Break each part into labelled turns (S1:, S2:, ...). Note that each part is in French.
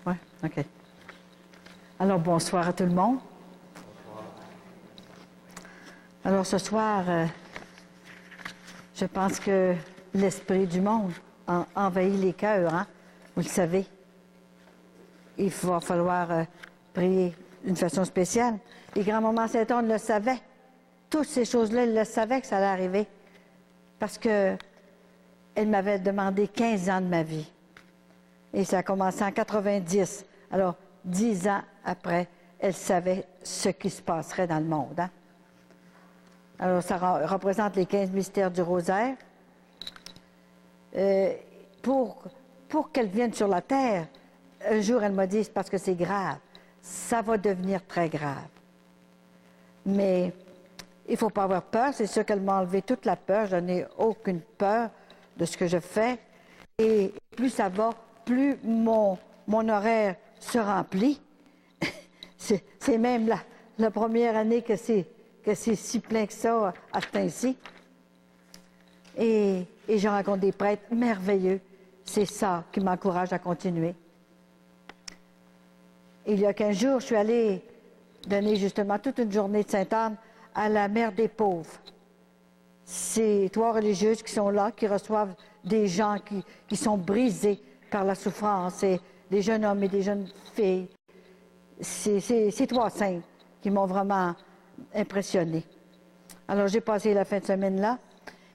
S1: Oui, OK. Alors, bonsoir à tout le monde. Alors, ce soir, je pense que l'esprit du monde envahit les cœurs, hein? Vous le savez. Il va falloir prier d'une façon spéciale. Les grands-mamans Saint-Anne le savaient. Toutes ces choses-là, ils le savaient que ça allait arriver. Parce que elle m'avait demandé 15 ans de ma vie. Et ça a commencé en 90. Alors, 10 ans après, elle savait ce qui se passerait dans le monde. Hein? Alors, ça représente les 15 mystères du rosaire. Pour qu'elle vienne sur la terre, un jour, elle m'a dit, c'est parce que c'est grave. Ça va devenir très grave. Mais il ne faut pas avoir peur. C'est sûr qu'elle m'a enlevé toute la peur. Je n'ai aucune peur de ce que je fais. Et plus ça va, plus mon horaire se remplit. C'est même la première année que c'est si plein que ça à ce temps-ci. Et je rencontre des prêtres merveilleux. C'est ça qui m'encourage à continuer. Il y a 15 jours, je suis allée donner justement toute une journée de Sainte-Anne à la Mère des Pauvres. C'est 3 religieuses qui sont là, qui reçoivent des gens qui sont brisés par la souffrance, et des jeunes hommes et des jeunes filles. C'est 3 saints qui m'ont vraiment impressionnée. Alors, j'ai passé la fin de semaine là.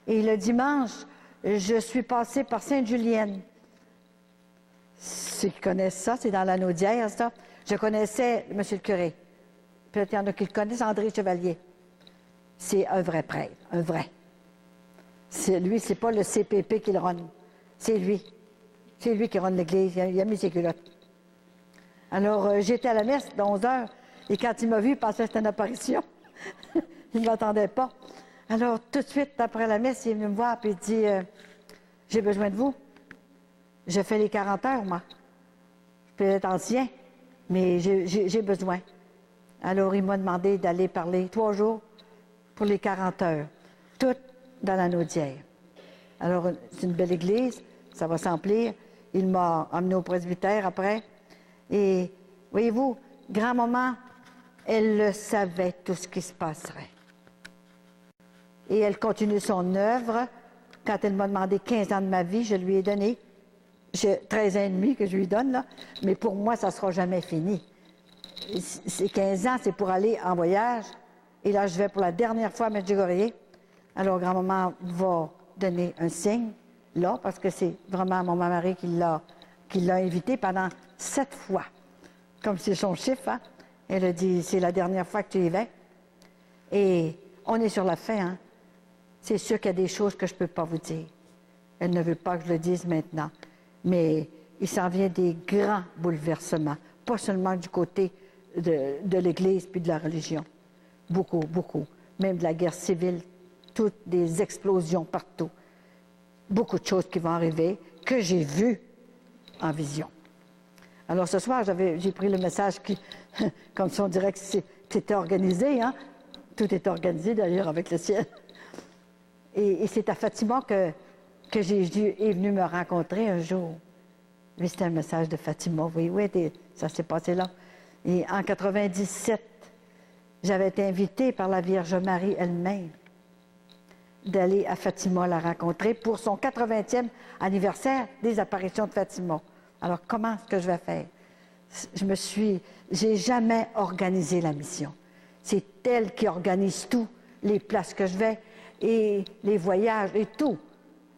S1: Et le dimanche, je suis passée par Sainte-Julienne. Ceux qui connaissent ça, c'est dans l'anneau d'hier, ça. Je connaissais M. le curé. Peut-être qu'il y en a qui le connaissent, André Chevalier. C'est un vrai prêtre, un vrai. Lui, c'est pas le CPP qui le run. C'est lui. C'est lui qui run l'église. Il a mis ses culottes. Alors, j'étais à la messe de 11 heures, et quand il m'a vu, il pensait que c'était une apparition. Il ne m'attendait pas. Alors, tout de suite, après la messe, il est venu me voir, et il dit, j'ai besoin de vous. Je fais les 40 heures, moi. Je peux être ancien, mais j'ai besoin. Alors, il m'a demandé d'aller parler 3 jours pour les 40 heures, toutes dans la Naudière. Alors, c'est une belle église, ça va s'emplir. Il m'a emmené au presbytère après. Et, voyez-vous, grand-maman, elle le savait, tout ce qui se passerait. Et elle continue son œuvre. Quand elle m'a demandé 15 ans de ma vie, je lui ai donné. J'ai 13 ans et demi que je lui donne, là. Mais pour moi, ça ne sera jamais fini. Ces 15 ans, c'est pour aller en voyage. Et là, je vais pour la dernière fois à Medjugorje. Alors, grand-maman va donner un signe, là, parce que c'est vraiment mon mari qui l'a invité pendant 7 fois. Comme c'est son chiffre, hein? Elle a dit, c'est la dernière fois que tu y vas. Et on est sur la fin, hein? C'est sûr qu'il y a des choses que je ne peux pas vous dire. Elle ne veut pas que je le dise maintenant. Mais il s'en vient des grands bouleversements. Pas seulement du côté de l'Église puis de la religion. Beaucoup, beaucoup. Même de la guerre civile, toutes des explosions partout. Beaucoup de choses qui vont arriver, que j'ai vues en vision. Alors ce soir, j'ai pris le message qui, comme si on dirait que c'était organisé, hein? Tout est organisé d'ailleurs avec le ciel. Et c'est à Fatima que Jésus est venu me rencontrer un jour. Oui, c'était un message de Fatima, oui, ça s'est passé là. Et en 97, j'avais été invitée par la Vierge Marie elle-même d'aller à Fatima la rencontrer pour son 80e anniversaire des apparitions de Fatima. Alors, comment est-ce que je vais faire? J'ai jamais organisé la mission. C'est elle qui organise tout, les places que je vais, et les voyages, et tout.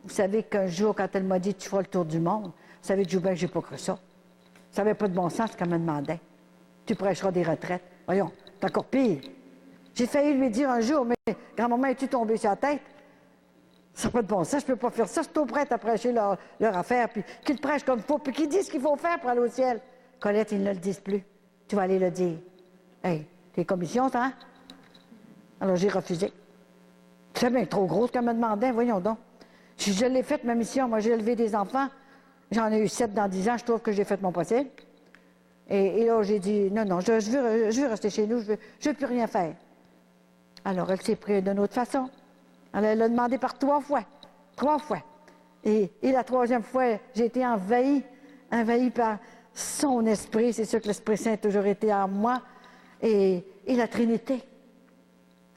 S1: Vous savez qu'un jour, quand elle m'a dit « tu feras le tour du monde », vous savez, je n'ai pas cru ça. Ça n'avait pas de bon sens ce qu'elle me demandait. « Tu prêcheras des retraites. » Voyons, c'est encore pire. J'ai failli lui dire un jour « mais grand-maman, es-tu tombée sur la tête? » Ça n'a pas de bon sens, je ne peux pas faire ça. Je suis tout prête à prêcher leur affaire, puis qu'ils prêchent comme il faut, puis qu'ils disent ce qu'il faut faire pour aller au ciel. Colette, ils ne le disent plus. Tu vas aller le dire. Hey, t'es commission, ça, hein? Alors, j'ai refusé. C'est bien trop gros ce qu'elle me demandait, voyons donc. Je l'ai faite, ma mission. Moi, j'ai élevé des enfants. J'en ai eu 7 dans 10 ans. Je trouve que j'ai fait mon possible. Et là, j'ai dit, non, je veux rester chez nous. Je veux plus rien faire. Alors, elle s'est prise d'une autre façon. Elle l'a demandé par 3 fois. 3 fois. Et la 3e fois, j'ai été envahie son esprit, c'est sûr que l'Esprit Saint a toujours été en moi, et la Trinité.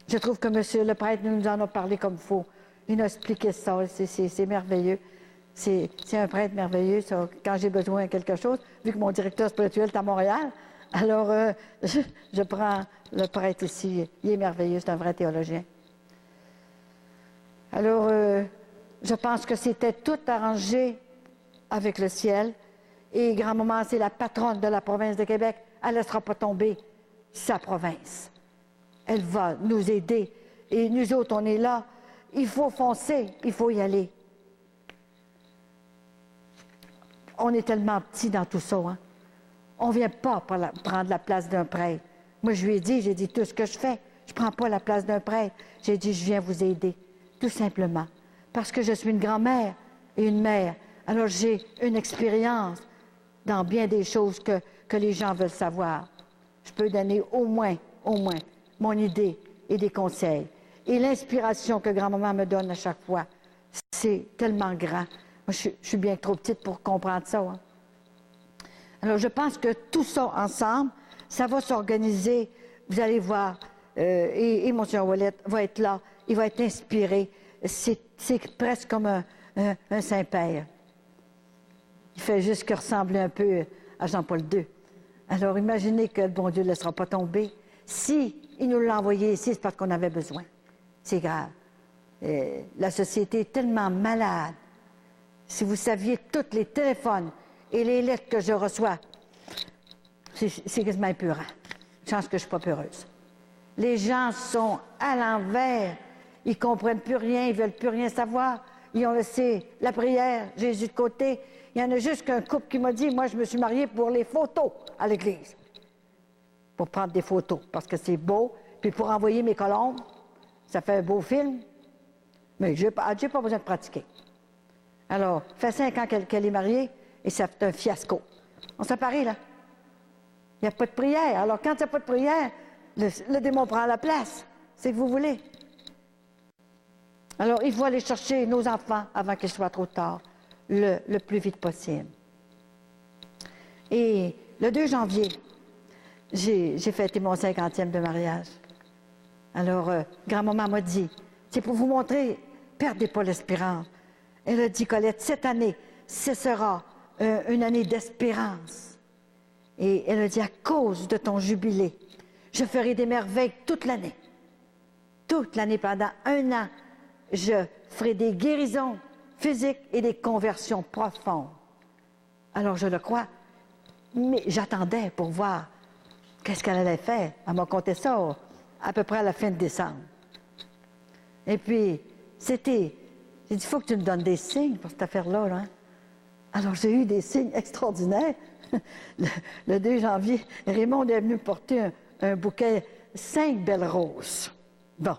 S1: Je trouve que monsieur le prêtre nous en a parlé comme il faut. Il nous a expliqué ça, c'est merveilleux. C'est un prêtre merveilleux, ça. Quand j'ai besoin de quelque chose, vu que mon directeur spirituel est à Montréal, alors je prends le prêtre ici. Il est merveilleux, c'est un vrai théologien. Alors, je pense que c'était tout arrangé avec le ciel. Et grand-maman, c'est la patronne de la province de Québec. Elle ne laissera pas tomber sa province. Elle va nous aider. Et nous autres, on est là. Il faut foncer, il faut y aller. On est tellement petits dans tout ça. Hein? On ne vient pas prendre la place d'un prêtre. Moi, je lui ai dit, j'ai dit, tout ce que je fais, je ne prends pas la place d'un prêtre. J'ai dit, je viens vous aider, tout simplement. Parce que je suis une grand-mère et une mère. Alors, j'ai une expérience dans bien des choses que les gens veulent savoir. Je peux donner au moins, mon idée et des conseils. Et l'inspiration que grand-maman me donne à chaque fois, c'est tellement grand. Moi, je suis bien trop petite pour comprendre ça. Hein? Alors, je pense que tout ça ensemble, ça va s'organiser. Vous allez voir, et M. Ouellet va être là, il va être inspiré. C'est presque comme un Saint-Père. Il fait juste que ressembler un peu à Jean-Paul II. Alors, imaginez que le bon Dieu ne laissera pas tomber. Si il nous l'a envoyé ici, c'est parce qu'on avait besoin. C'est grave. La société est tellement malade. Si vous saviez tous les téléphones et les lettres que je reçois, c'est quasiment épeurant. Chance que je ne suis pas peureuse. Les gens sont à l'envers. Ils ne comprennent plus rien, ils ne veulent plus rien savoir. Ils ont laissé la prière, Jésus de côté. Il y en a juste qu'un couple qui m'a dit, moi, je me suis mariée pour les photos à l'église. Pour prendre des photos, parce que c'est beau. Puis pour envoyer mes colombes, ça fait un beau film. Mais je n'ai pas besoin de pratiquer. Alors, ça fait 5 ans qu'elle est mariée et ça fait un fiasco. On s'est paré, là. Il n'y a pas de prière. Alors, quand il n'y a pas de prière, le démon prend la place. C'est que vous voulez. Alors, il faut aller chercher nos enfants avant qu'il soit trop tard, le plus vite possible. Et le 2 janvier, j'ai fêté mon 50e de mariage. Alors, grand-maman m'a dit, c'est pour vous montrer, perdez pas l'espérance. Elle a dit, Colette, cette année, ce sera une année d'espérance. Et elle a dit, à cause de ton jubilé, je ferai des merveilles toute l'année. Toute l'année, pendant 1 an, je ferai des guérisons physiques et des conversions profondes. Alors, je le crois, mais j'attendais pour voir qu'est-ce qu'elle allait faire. Elle m'a conté ça à peu près à la fin de décembre. Et puis, j'ai dit, il faut que tu me donnes des signes pour cette affaire-là. Là, hein? Alors, j'ai eu des signes extraordinaires. Le 2 janvier, Raymond est venu me porter un bouquet, 5 belles roses. Bon,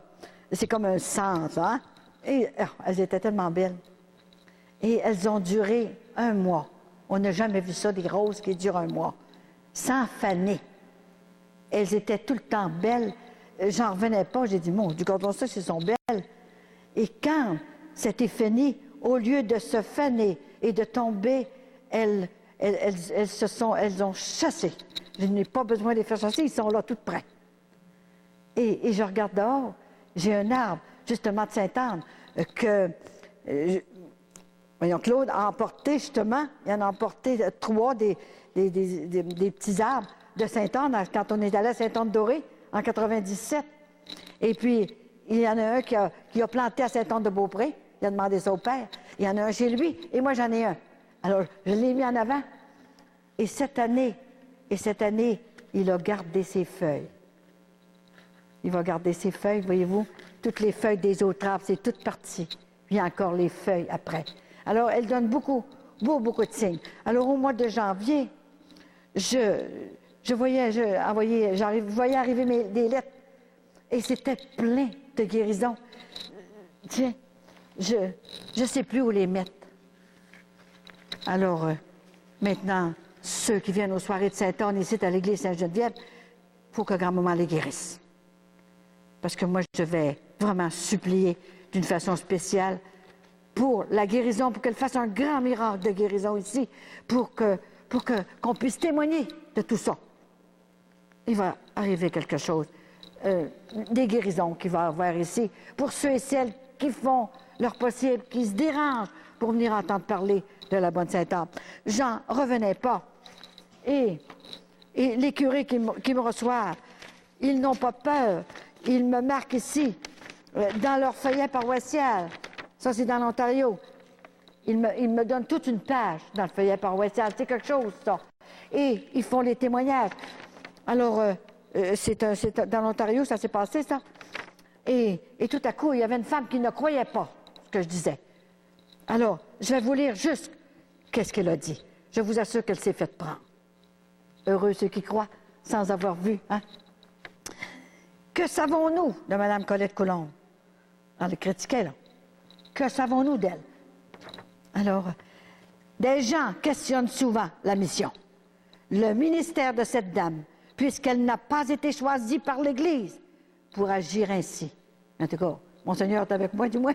S1: c'est comme un centre, hein? Et elles étaient tellement belles. Et elles ont duré 1 mois. On n'a jamais vu ça, des roses qui durent 1 mois. Sans faner. Elles étaient tout le temps belles. J'en revenais pas. J'ai dit, mon Dieu, quand on sait qu'elles sont belles. Et quand c'était fini, au lieu de se faner et de tomber, elles ont chassé. Je n'ai pas besoin de les faire chasser, ils sont là tout près. Et je regarde dehors, j'ai un arbre, justement de Sainte-Anne, que Claude a emporté, justement, il en a emporté 3 des petits arbres de Sainte-Anne quand on est allé à Sainte-Anne-Dorée en 97. Et puis, il y en a un qui a planté à Sainte-Anne-de-Beaupré, il a demandé ça au père. Il y en a un chez lui, et moi j'en ai un. Alors, je l'ai mis en avant. Et cette année, il a gardé ses feuilles. Il va garder ses feuilles, voyez-vous. Toutes les feuilles des autres arbres, c'est toute partie. Puis encore les feuilles après. Alors, elle donne beaucoup de signes. Alors, au mois de janvier, je voyais arriver des lettres. Et c'était plein de guérisons. Tiens, je ne sais plus où les mettre. Alors, maintenant, ceux qui viennent aux soirées de Sainte-Anne ici à l'église Sainte-Geneviève, il faut que grand-maman les guérisse. Parce que moi, je vais vraiment supplier d'une façon spéciale pour la guérison, pour qu'elle fasse un grand miracle de guérison ici, pour que qu'on puisse témoigner de tout ça. Il va arriver quelque chose, des guérisons qu'il va y avoir ici, pour ceux et celles qui font leur possible, qui se dérangent pour venir entendre parler de la bonne Sainte-Anne. J'en revenais pas. Et les curés qui me reçoivent, ils n'ont pas peur. Ils me marquent ici, dans leur feuillet paroissial. Ça, c'est dans l'Ontario. Ils me donnent toute une page dans le feuillet paroissial. C'est quelque chose, ça. Et ils font les témoignages. Alors, dans l'Ontario, ça s'est passé, ça. Et tout à coup, il y avait une femme qui ne croyait pas ce que je disais. Alors, je vais vous lire juste qu'est-ce qu'elle a dit. Je vous assure qu'elle s'est faite prendre. Heureux ceux qui croient sans avoir vu. Hein? Que savons-nous de Mme Colette Coulombe? On le critiquait, là. Que savons-nous d'elle? Alors, des gens questionnent souvent la mission. Le ministère de cette dame, puisqu'elle n'a pas été choisie par l'Église pour agir ainsi. En tout cas, Monseigneur est avec moi, du moins.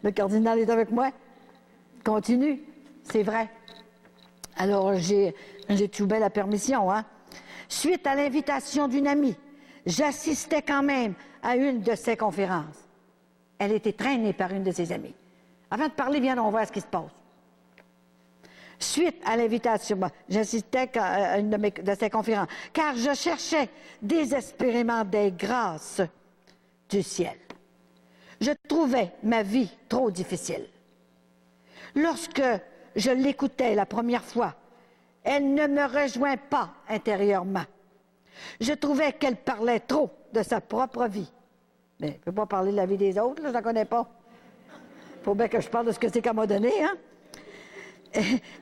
S1: Le cardinal est avec moi. Continue, c'est vrai. Alors, j'ai tout bien la permission. Hein? Suite à l'invitation d'une amie, j'assistais quand même à une de ses conférences. Elle était traînée par une de ses amies. Avant de parler, viens, on voit ce qui se passe. Suite à l'invitation, j'assistais à une de ses conférences, car je cherchais désespérément des grâces du ciel. Je trouvais ma vie trop difficile. Lorsque je l'écoutais la première fois, elle ne me rejoint pas intérieurement. Je trouvais qu'elle parlait trop de sa propre vie. Mais elle ne peut pas parler de la vie des autres, là, je ne la connais pas. Il faut bien que je parle de ce que c'est qu'elle m'a donné, hein?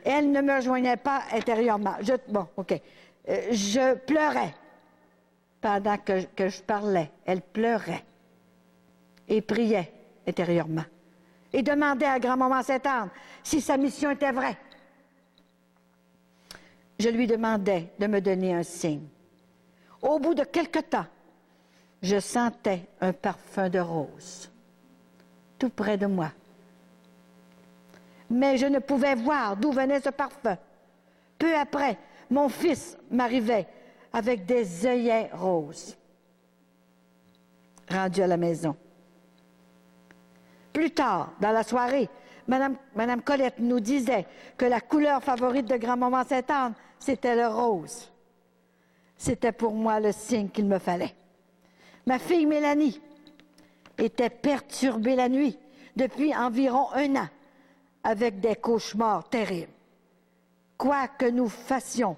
S1: Elle ne me rejoignait pas intérieurement. Bon, OK. Je pleurais pendant que je parlais. Elle pleurait et priait intérieurement. Et demandait à grand-maman Sainte-Anne si sa mission était vraie. Je lui demandais de me donner un signe. Au bout de quelque temps, je sentais un parfum de rose tout près de moi. Mais je ne pouvais voir d'où venait ce parfum. Peu après, mon fils m'arrivait avec des œillets roses. Rendu à la maison. Plus tard, dans la soirée, Madame Colette nous disait que la couleur favorite de grand-maman Sainte-Anne, c'était le rose. C'était pour moi le signe qu'il me fallait. Ma fille Mélanie était perturbée la nuit depuis environ 1 an avec des cauchemars terribles. Quoi que nous fassions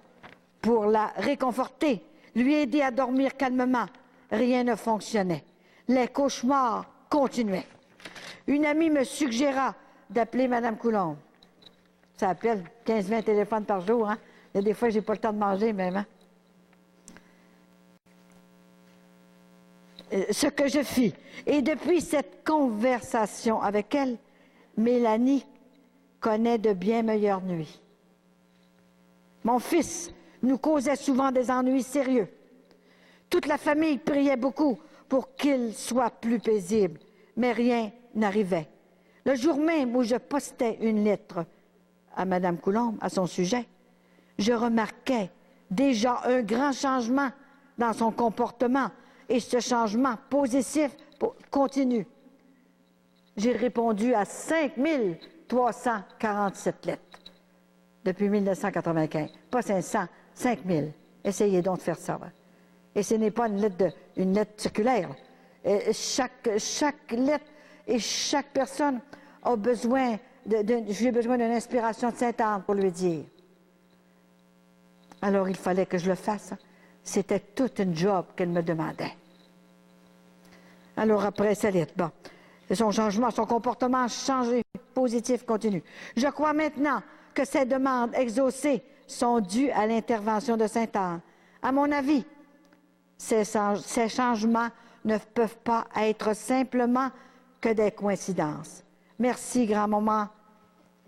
S1: pour la réconforter, lui aider à dormir calmement, rien ne fonctionnait. Les cauchemars continuaient. Une amie me suggéra d'appeler Mme Coulombe. Ça appelle 15-20 téléphones par jour. Hein? Il y a des fois, je n'ai pas le temps de manger même. Hein? Ce que je fis. Et depuis cette conversation avec elle, Mélanie connaît de bien meilleures nuits. Mon fils nous causait souvent des ennuis sérieux. Toute la famille priait beaucoup pour qu'il soit plus paisible, mais rien n'arrivait. Le jour même où je postais une lettre à Mme Coulombe à son sujet, je remarquais déjà un grand changement dans son comportement et ce changement positif continue. J'ai répondu à 5347 lettres depuis 1995. Pas 500, 5000. Essayez donc de faire ça. Va. Et ce n'est pas une lettre circulaire. Chaque lettre et chaque personne a besoin j'ai besoin d'une inspiration de Sainte-Anne pour lui dire. Alors, il fallait que je le fasse. C'était toute une job qu'elle me demandait. Alors, après sa lettre, bon, son changement, son comportement a changé, positif, continu. Je crois maintenant que ces demandes exaucées sont dues à l'intervention de Sainte-Anne. À mon avis, ces changements ne peuvent pas être simplement que des coïncidences. Merci, grand-maman.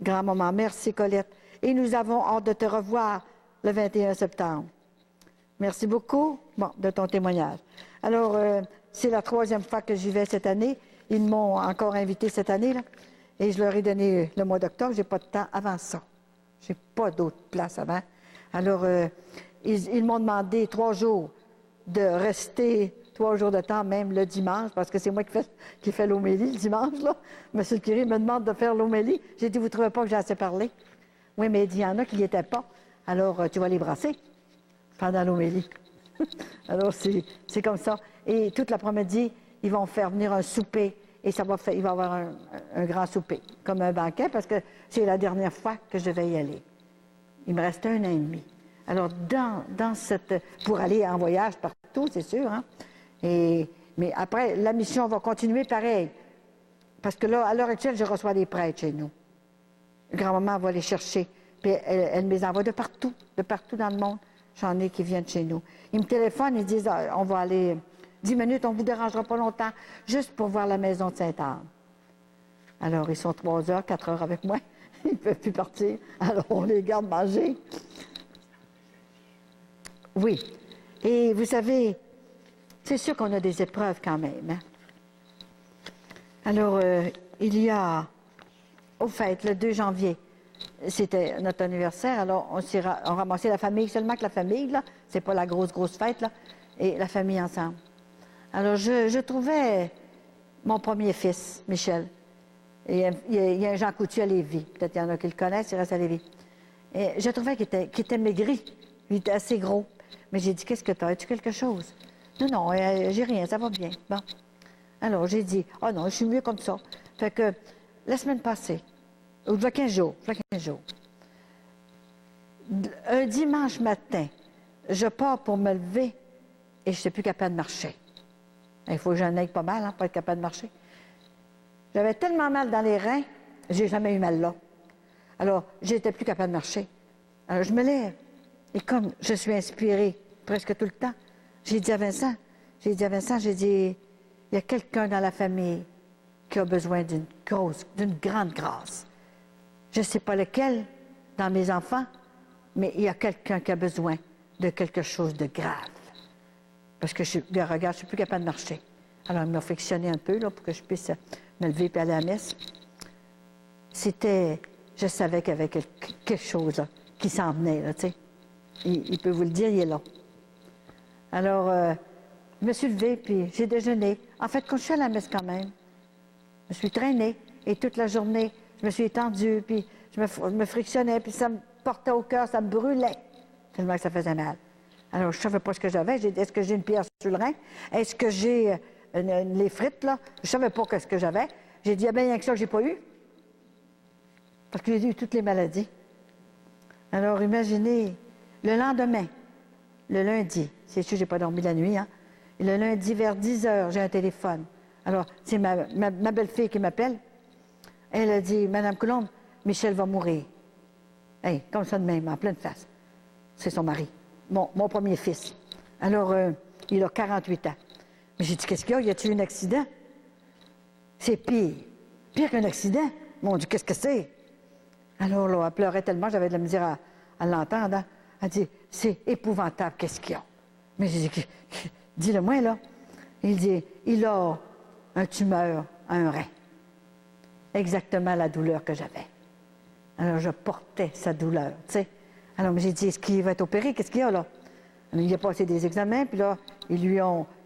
S1: Grand-maman, merci, Colette. Et nous avons hâte de te revoir le 21 septembre. Merci beaucoup de ton témoignage. Alors, c'est la 3e fois que j'y vais cette année. Ils m'ont encore invité cette année, là, et je leur ai donné le mois d'octobre. Je n'ai pas de temps avant ça. Je n'ai pas d'autre place avant. Alors, ils m'ont demandé 3 jours de rester 3 jours de temps, même le dimanche, parce que c'est moi qui fais l'homélie le dimanche, là. Monsieur le curé me demande de faire l'homélie. J'ai dit, vous ne trouvez pas que j'ai assez parlé? Oui, mais il dit, il y en a qui n'y étaient pas. Alors, tu vas les brasser pendant l'homélie. Alors, c'est comme ça. Et toute l'après-midi, ils vont faire venir un souper. Et il va y avoir un grand souper, comme un banquet, parce que c'est la dernière fois que je vais y aller. Il me reste 1 an et demi. Alors, dans cette... pour aller en voyage partout, c'est sûr, hein? Mais après, la mission va continuer pareil. Parce que là, à l'heure actuelle, je reçois des prêtres chez nous. Grand-maman va les chercher. Puis elle me les envoie de partout dans le monde. J'en ai qui viennent chez nous. Ils me téléphonent, ils disent, ah, on va aller 10 minutes, on ne vous dérangera pas longtemps, juste pour voir la maison de Sainte-Anne. Alors, ils sont 3 heures, 4 heures avec moi. Ils ne peuvent plus partir. Alors, on les garde manger. Oui. Et vous savez, c'est sûr qu'on a des épreuves quand même. Hein? Alors, il y a, au fait, le 2 janvier, c'était notre anniversaire, alors on ramassait la famille, seulement que la famille, là, c'est pas la grosse fête, là, et la famille ensemble. Alors, je trouvais mon premier fils, Michel. Et il y a un Jean Coutu à Lévis, peut-être qu'il y en a qui le connaissent, il reste à Lévis. Et je trouvais qu'il était maigri, il était assez gros. Mais j'ai dit, qu'est-ce que tu as? As-tu quelque chose? Non, j'ai rien, ça va bien. Bon. Alors, j'ai dit, oh non, je suis mieux comme ça. Fait que, la semaine passée, ou il y a 15 jours, un dimanche matin, je pars pour me lever et je ne suis plus capable de marcher. Il faut que j'en aille pas mal, hein, pour être capable de marcher. J'avais tellement mal dans les reins, j'ai jamais eu mal là. Alors, j'étais plus capable de marcher. Alors, je me lève. Et comme je suis inspirée presque tout le temps, j'ai dit à Vincent, j'ai dit, il y a quelqu'un dans la famille qui a besoin d'une grande grâce. Je ne sais pas lequel dans mes enfants, mais il y a quelqu'un qui a besoin de quelque chose de grave. Parce que, regarde, je ne suis plus capable de marcher. Alors, il m'a frictionné un peu là, pour que je puisse me lever et aller à la messe. Je savais qu'il y avait quelque chose là, qui s'en venait, là, tu sais. Il peut vous le dire, il est là. Alors, je me suis levée, puis j'ai déjeuné. En fait, quand je suis à la messe quand même, je me suis traînée, et toute la journée, je me suis étendue, puis je me frictionnais, puis ça me portait au cœur, ça me brûlait, tellement que ça faisait mal. Alors, je ne savais pas ce que j'avais. J'ai dit, est-ce que j'ai une pierre sur le rein? Est-ce que j'ai les frites, là? Je ne savais pas ce que j'avais. J'ai dit, ah bien, il y a que ça que je n'ai pas eu. Parce que j'ai eu toutes les maladies. Alors, imaginez, le lendemain, le lundi, c'est sûr, je n'ai pas dormi la nuit, hein? Et le lundi, vers 10 heures, j'ai un téléphone. Alors, c'est ma belle-fille qui m'appelle. Elle a dit, Madame Coulombe, Michel va mourir. Hey, comme ça de même, en pleine face. C'est son mari, mon premier fils. Alors, il a 48 ans. Mais j'ai dit, qu'est-ce qu'il y a? Y a-t-il eu un accident? C'est pire. Pire qu'un accident. Mon Dieu, qu'est-ce que c'est? Alors, là, elle pleurait tellement, j'avais de la misère à l'entendre. Hein? Elle dit, c'est épouvantable, qu'est-ce qu'il y a? Mais j'ai dit, dis-le-moi, là. Il dit, il a un tumeur à un rein. Exactement la douleur que j'avais. Alors, je portais sa douleur, tu sais. Alors, j'ai dit, est-ce qu'il va être opéré? Qu'est-ce qu'il y a, là? Alors, il a passé des examens, puis là, il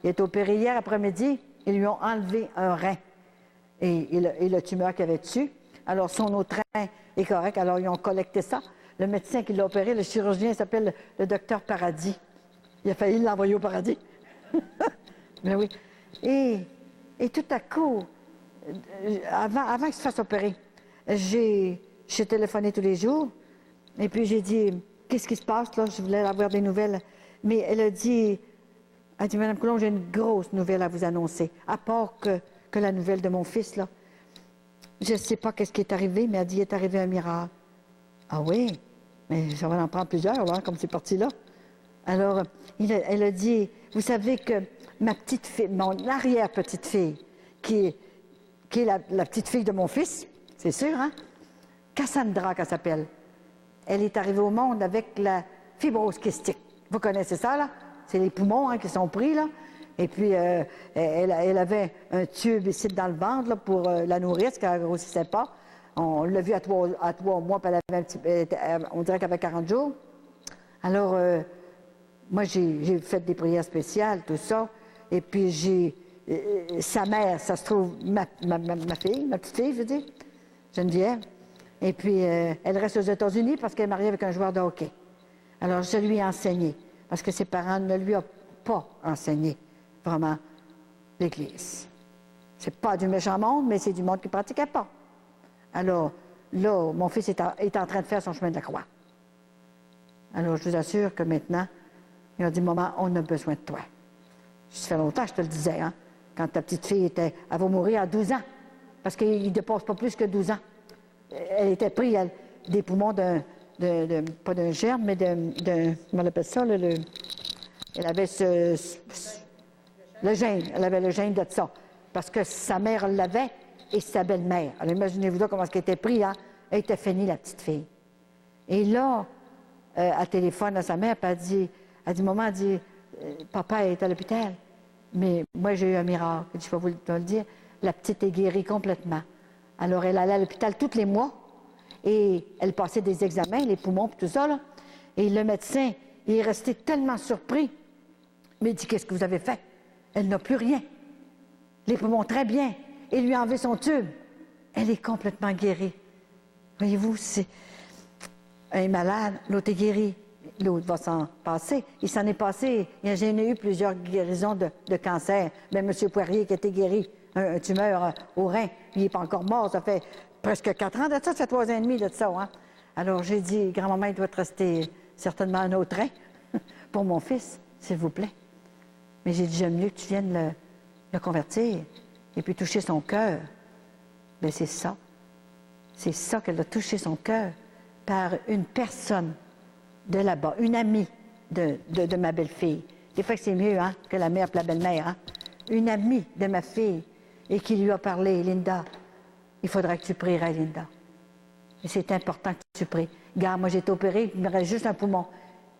S1: est opéré hier après-midi, ils lui ont enlevé un rein. Et le tumeur qu'il y avait dessus. Alors, son autre rein est correct. Alors, ils ont collecté ça. Le médecin qui l'a opéré, le chirurgien, s'appelle le docteur Paradis. Il a failli l'envoyer au paradis. Mais oui. Et tout à coup, avant qu'il se fasse opérer, j'ai téléphoné tous les jours. Et puis, j'ai dit, qu'est-ce qui se passe, là? Je voulais avoir des nouvelles. Mais elle a dit, Madame Coulombe, j'ai une grosse nouvelle à vous annoncer. À part que la nouvelle de mon fils, là. Je ne sais pas qu'est-ce qui est arrivé, mais elle dit, il est arrivé un miracle. Ah oui? Mais ça va en prendre plusieurs, là, comme c'est parti là. Alors, elle a dit, vous savez que ma petite fille, mon arrière-petite-fille, qui est la petite-fille de mon fils, c'est sûr, hein? Cassandra, qu'elle s'appelle. Elle est arrivée au monde avec la fibrose kystique. Vous connaissez ça, là? C'est les poumons hein, qui sont pris, là. Et puis, elle avait un tube ici dans le ventre là, pour la nourrir, parce qu'elle ne grossissait pas. On l'a vu à 3 mois, puis elle avait on dirait qu'elle avait 40 jours. Alors, moi, j'ai fait des prières spéciales, tout ça. Et puis, sa mère, ça se trouve, ma fille, ma petite fille, je veux dire, Geneviève. Et puis, elle reste aux États-Unis parce qu'elle est mariée avec un joueur de hockey. Alors, je lui ai enseigné, parce que ses parents ne lui ont pas enseigné, vraiment, l'Église. C'est pas du méchant monde, mais c'est du monde qui ne pratiquait pas. Alors, là, mon fils est en train de faire son chemin de la croix. Alors, je vous assure que maintenant, il a dit, maman, on a besoin de toi. Ça fait longtemps que je te le disais, hein, quand ta petite fille elle va mourir à 12 ans, parce qu'il ne dépasse pas plus que 12 ans. Elle était prise des poumons pas d'un germe, mais comment on appelle ça, elle avait le gène, elle avait le gène de ça, parce que sa mère l'avait et sa belle-mère. Alors imaginez-vous là comment elle était prise, hein? Elle était finie, la petite fille. Et là, elle téléphone à sa mère, puis elle dit, maman, elle dit, papa est à l'hôpital, mais moi j'ai eu un miracle. Je vais vous le dire, la petite est guérie complètement. Alors elle allait à l'hôpital tous les mois, et elle passait des examens, les poumons, puis tout ça, là. Et le médecin, il est resté tellement surpris. Mais il dit, qu'est-ce que vous avez fait? Elle n'a plus rien. Les poumons, très bien. Il lui a enlevé son tube. Elle est complètement guérie. Voyez-vous, c'est un malade, l'autre est guéri. L'autre va s'en passer. Il s'en est passé. J'en ai eu plusieurs guérisons de cancer. Même M. Poirier qui a été guéri, un tumeur au rein, il n'est pas encore mort. Ça fait presque 4 ans de ça, ça fait 3 ans et demi de ça. Hein? Alors j'ai dit, grand-maman, il doit te rester certainement un autre rein pour mon fils, s'il vous plaît. Mais j'ai dit, j'aime mieux que tu viennes le convertir et puis toucher son cœur. Bien, c'est ça. C'est ça qu'elle a touché son cœur par une personne de là-bas, une amie de ma belle-fille. Des fois que c'est mieux hein, que la mère et la belle-mère. Hein? Une amie de ma fille et qui lui a parlé, Linda, il faudra que tu prierais, Linda. Et c'est important que tu pries. Regarde, moi j'ai été opérée, il me reste juste un poumon.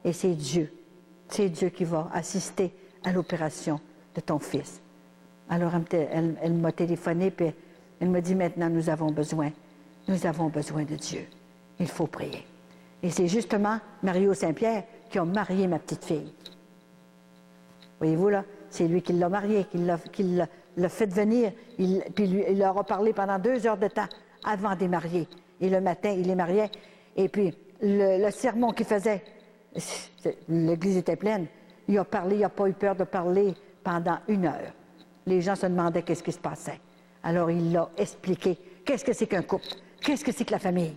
S1: Et c'est Dieu. C'est Dieu qui va assister à l'opération de ton fils. Alors elle m'a téléphoné, puis elle m'a dit, maintenant nous avons besoin de Dieu. Il faut prier. Et c'est justement Mario Saint-Pierre qui a marié ma petite fille. Voyez-vous là, c'est lui qui l'a mariée, qui l'a fait venir, puis il leur a parlé pendant 2 heures de temps avant de les marier. Et le matin, il les mariait. Et puis, le sermon qu'il faisait, l'église était pleine, il a parlé, il n'a pas eu peur de parler pendant 1 heure. Les gens se demandaient qu'est-ce qui se passait. Alors, il l'a expliqué. Qu'est-ce que c'est qu'un couple? Qu'est-ce que c'est que la famille?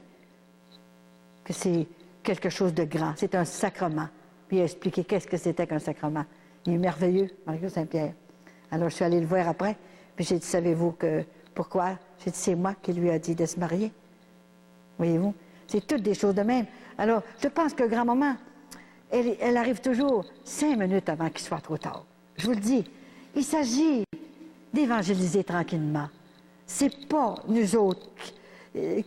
S1: Que c'est quelque chose de grand. C'est un sacrement. Puis il a expliqué qu'est-ce que c'était qu'un sacrement. Il est merveilleux, Mario Saint-Pierre. Alors, je suis allée le voir après, puis j'ai dit, savez-vous pourquoi? J'ai dit, c'est moi qui lui a dit de se marier. Voyez-vous? C'est toutes des choses de même. Alors, je pense que grand-maman, elle arrive toujours 5 minutes avant qu'il soit trop tard. Je vous le dis, il s'agit d'évangéliser tranquillement. C'est pas nous autres.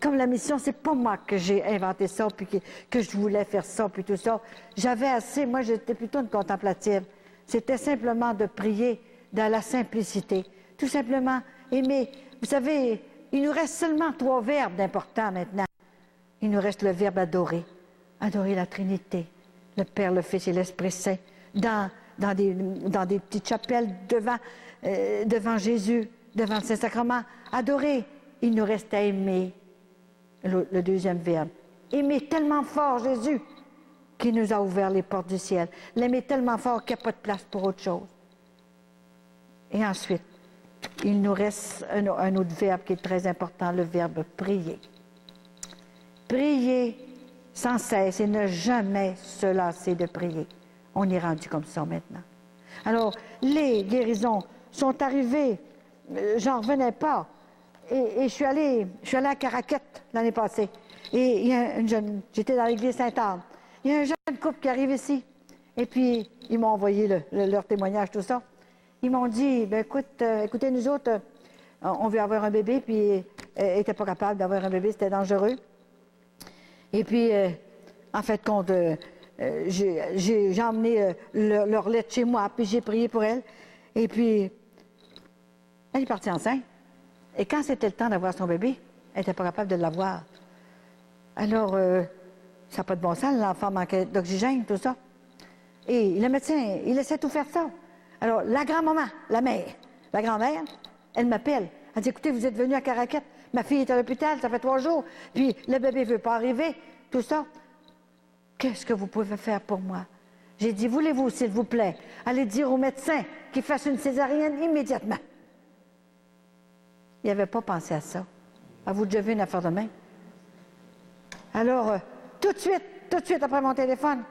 S1: Comme la mission, c'est pas moi que j'ai inventé ça, puis que je voulais faire ça, puis tout ça. J'avais assez, moi j'étais plutôt une contemplative. C'était simplement de prier dans la simplicité. Tout simplement aimer. Vous savez, il nous reste seulement 3 verbes d'importants maintenant. Il nous reste le verbe adorer. Adorer la Trinité, le Père, le Fils et l'Esprit Saint, dans des petites chapelles devant Jésus, devant le Saint-Sacrement. Adorer. Il nous reste à aimer, le deuxième verbe. Aimer tellement fort Jésus qu'il nous a ouvert les portes du ciel. L'aimer tellement fort qu'il n'y a pas de place pour autre chose. Et ensuite, il nous reste un autre verbe qui est très important, le verbe prier. Prier sans cesse et ne jamais se lasser de prier. On est rendu comme ça maintenant. Alors, les guérisons sont arrivées, j'en revenais pas. Et je suis allée à Caraquette l'année passée. Et il y a j'étais dans l'église Sainte-Anne. Il y a un jeune couple qui arrive ici. Et puis, ils m'ont envoyé leur témoignage, tout ça. Ils m'ont dit, ben écoutez, nous autres, on veut avoir un bébé, puis elle n'était pas capable d'avoir un bébé, c'était dangereux. Et puis, en fait, j'ai emmené leur lettre chez moi, puis j'ai prié pour elle. Et puis, elle est partie enceinte. Et quand c'était le temps d'avoir son bébé, Elle n'était pas capable de l'avoir. Alors, ça n'a pas de bon sens, l'enfant manquait d'oxygène, tout ça. Et le médecin, il laissait tout faire ça. Alors, la grand-maman, la mère, la grand-mère, elle m'appelle. Elle dit, écoutez, vous êtes venu à Caraquette, ma fille est à l'hôpital, ça fait 3 jours, puis le bébé ne veut pas arriver, tout ça. Qu'est-ce que vous pouvez faire pour moi? J'ai dit, voulez-vous, s'il vous plaît, aller dire au médecin qu'il fasse une césarienne immédiatement? Il n'avait pas pensé à ça. Avez-vous déjà vu une affaire de même? Alors, tout de suite après mon téléphone,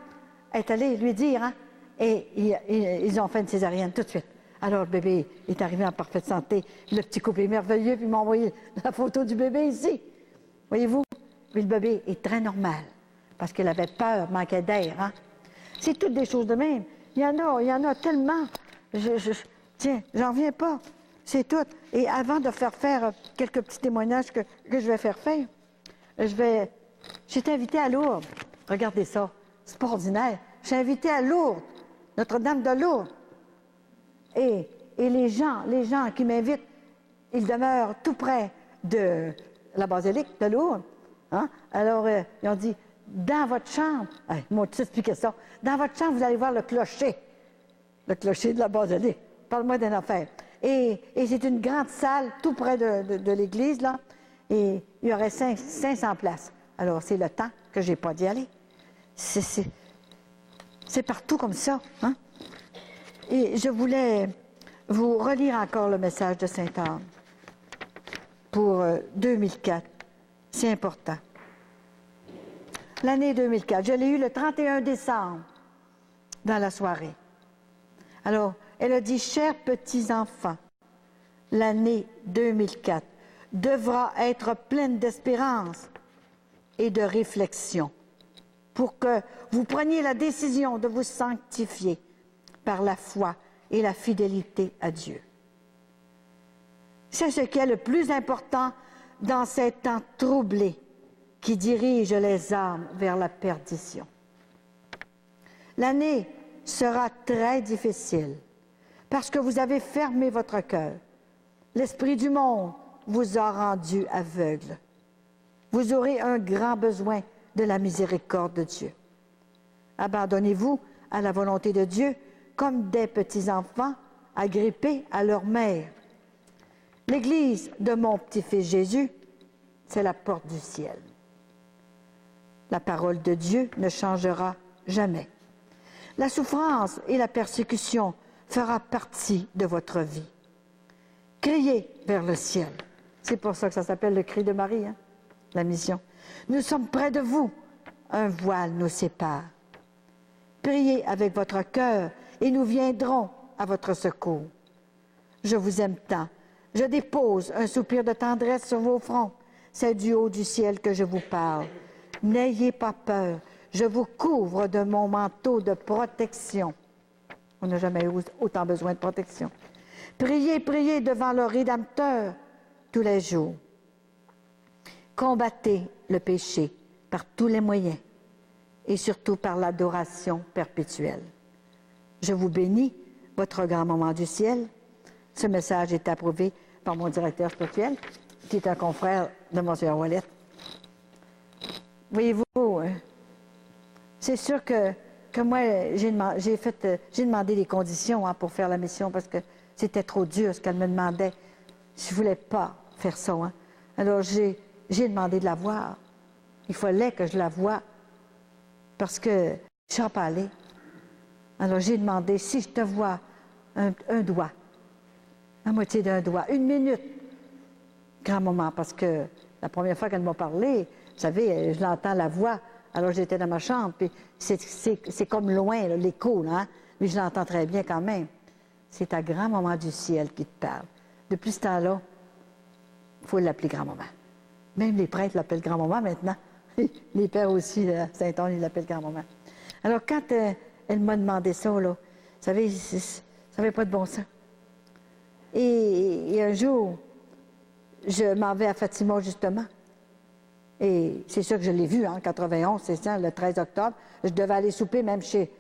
S1: elle est allée lui dire, hein, et ils ont fait une césarienne tout de suite. Alors, le bébé est arrivé en parfaite santé. Le petit couple est merveilleux, puis il m'a envoyé la photo du bébé ici. Voyez-vous? Puis le bébé est très normal, parce qu'il avait peur, manquait d'air. Hein? C'est toutes des choses de même. Il y en a tellement. Tiens, j'en reviens pas. C'est tout. Et avant de faire quelques petits témoignages que je vais faire, j'étais invitée à Lourdes. Regardez ça, c'est pas ordinaire. Je suis invitée à Lourdes, Notre-Dame de Lourdes. Et les gens qui m'invitent, ils demeurent tout près de la basilique de Lourdes. Hein? Alors, ils ont dit, dans votre chambre, ils m'ont expliqué ça, dans votre chambre, vous allez voir le clocher de la basilique. Parle-moi d'une affaire. Et c'est une grande salle tout près de l'église, là, et il y aurait 500 places. Alors, c'est le temps que je n'ai pas d'y aller. C'est partout comme ça. Hein? Et je voulais vous relire encore le message de Sainte Anne pour 2004. C'est important. L'année 2004, je l'ai eu le 31 décembre dans la soirée. Alors, elle a dit, chers petits-enfants, l'année 2004 devra être pleine d'espérance et de réflexion pour que vous preniez la décision de vous sanctifier par la foi et la fidélité à Dieu. C'est ce qui est le plus important dans ces temps troublés qui dirigent les âmes vers la perdition. L'année sera très difficile parce que vous avez fermé votre cœur. L'esprit du monde vous a rendu aveugle. Vous aurez un grand besoin de la miséricorde de Dieu. Abandonnez-vous à la volonté de Dieu comme des petits-enfants agrippés à leur mère. L'Église de mon petit-fils Jésus, c'est la porte du ciel. La parole de Dieu ne changera jamais. La souffrance et la persécution fera partie de votre vie. Criez vers le ciel. C'est pour ça que ça s'appelle le cri de Marie, hein, la mission. Nous sommes près de vous. Un voile nous sépare. Priez avec votre cœur et nous viendrons à votre secours. Je vous aime tant. Je dépose un soupir de tendresse sur vos fronts. C'est du haut du ciel que je vous parle. N'ayez pas peur. Je vous couvre de mon manteau de protection. On n'a jamais eu autant besoin de protection. Priez, priez devant le Rédempteur tous les jours. Combattez le péché par tous les moyens et surtout par l'adoration perpétuelle. Je vous bénis, votre grand moment du ciel. Ce message est approuvé par mon directeur spirituel, qui est un confrère de Monseigneur Ouellet. Voyez-vous, c'est sûr que moi, j'ai demandé des conditions pour faire la mission parce que c'était trop dur ce qu'elle me demandait. Je ne voulais pas faire ça. Hein. Alors, j'ai demandé de la voir. Il fallait que je la voie parce que je ne serais pas allée. Alors, j'ai demandé, si je te vois un doigt, la moitié d'un doigt, 1 minute, grand moment, parce que la première fois qu'elle m'a parlé, vous savez, je l'entends la voix, alors j'étais dans ma chambre, puis c'est comme loin, l'écho, là, hein? Mais je l'entends très bien quand même. C'est un grand moment du ciel qui te parle. Depuis ce temps-là, il faut l'appeler grand-maman. Même les prêtres l'appellent grand-maman maintenant. Les pères aussi, Saint-Anne, ils l'appellent grand-maman. Alors, quand elle m'a demandé ça, là, vous savez, ça n'avait pas de bon sens. Et un jour, je m'en vais à Fatima, justement. Et c'est sûr que je l'ai vu, en 91, c'est ça, le 13 octobre. Je devais aller souper, même chez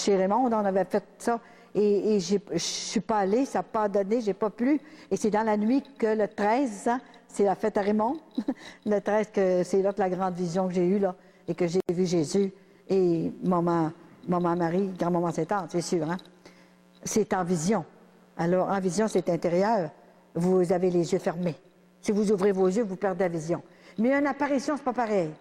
S1: Raymond, on avait fait ça. Et je ne suis pas allée, ça n'a pas donné, je n'ai pas pu. Et c'est dans la nuit que le 13, c'est la fête à Raymond. Le 13, c'est là que la grande vision que j'ai eue, là, et que j'ai vu Jésus et maman Marie, grand-maman Sainte-Anne, c'est sûr. Hein? C'est en vision. Alors, en vision, c'est intérieur. Vous avez les yeux fermés. Si vous ouvrez vos yeux, vous perdez la vision. Mais une apparition, c'est pas pareil.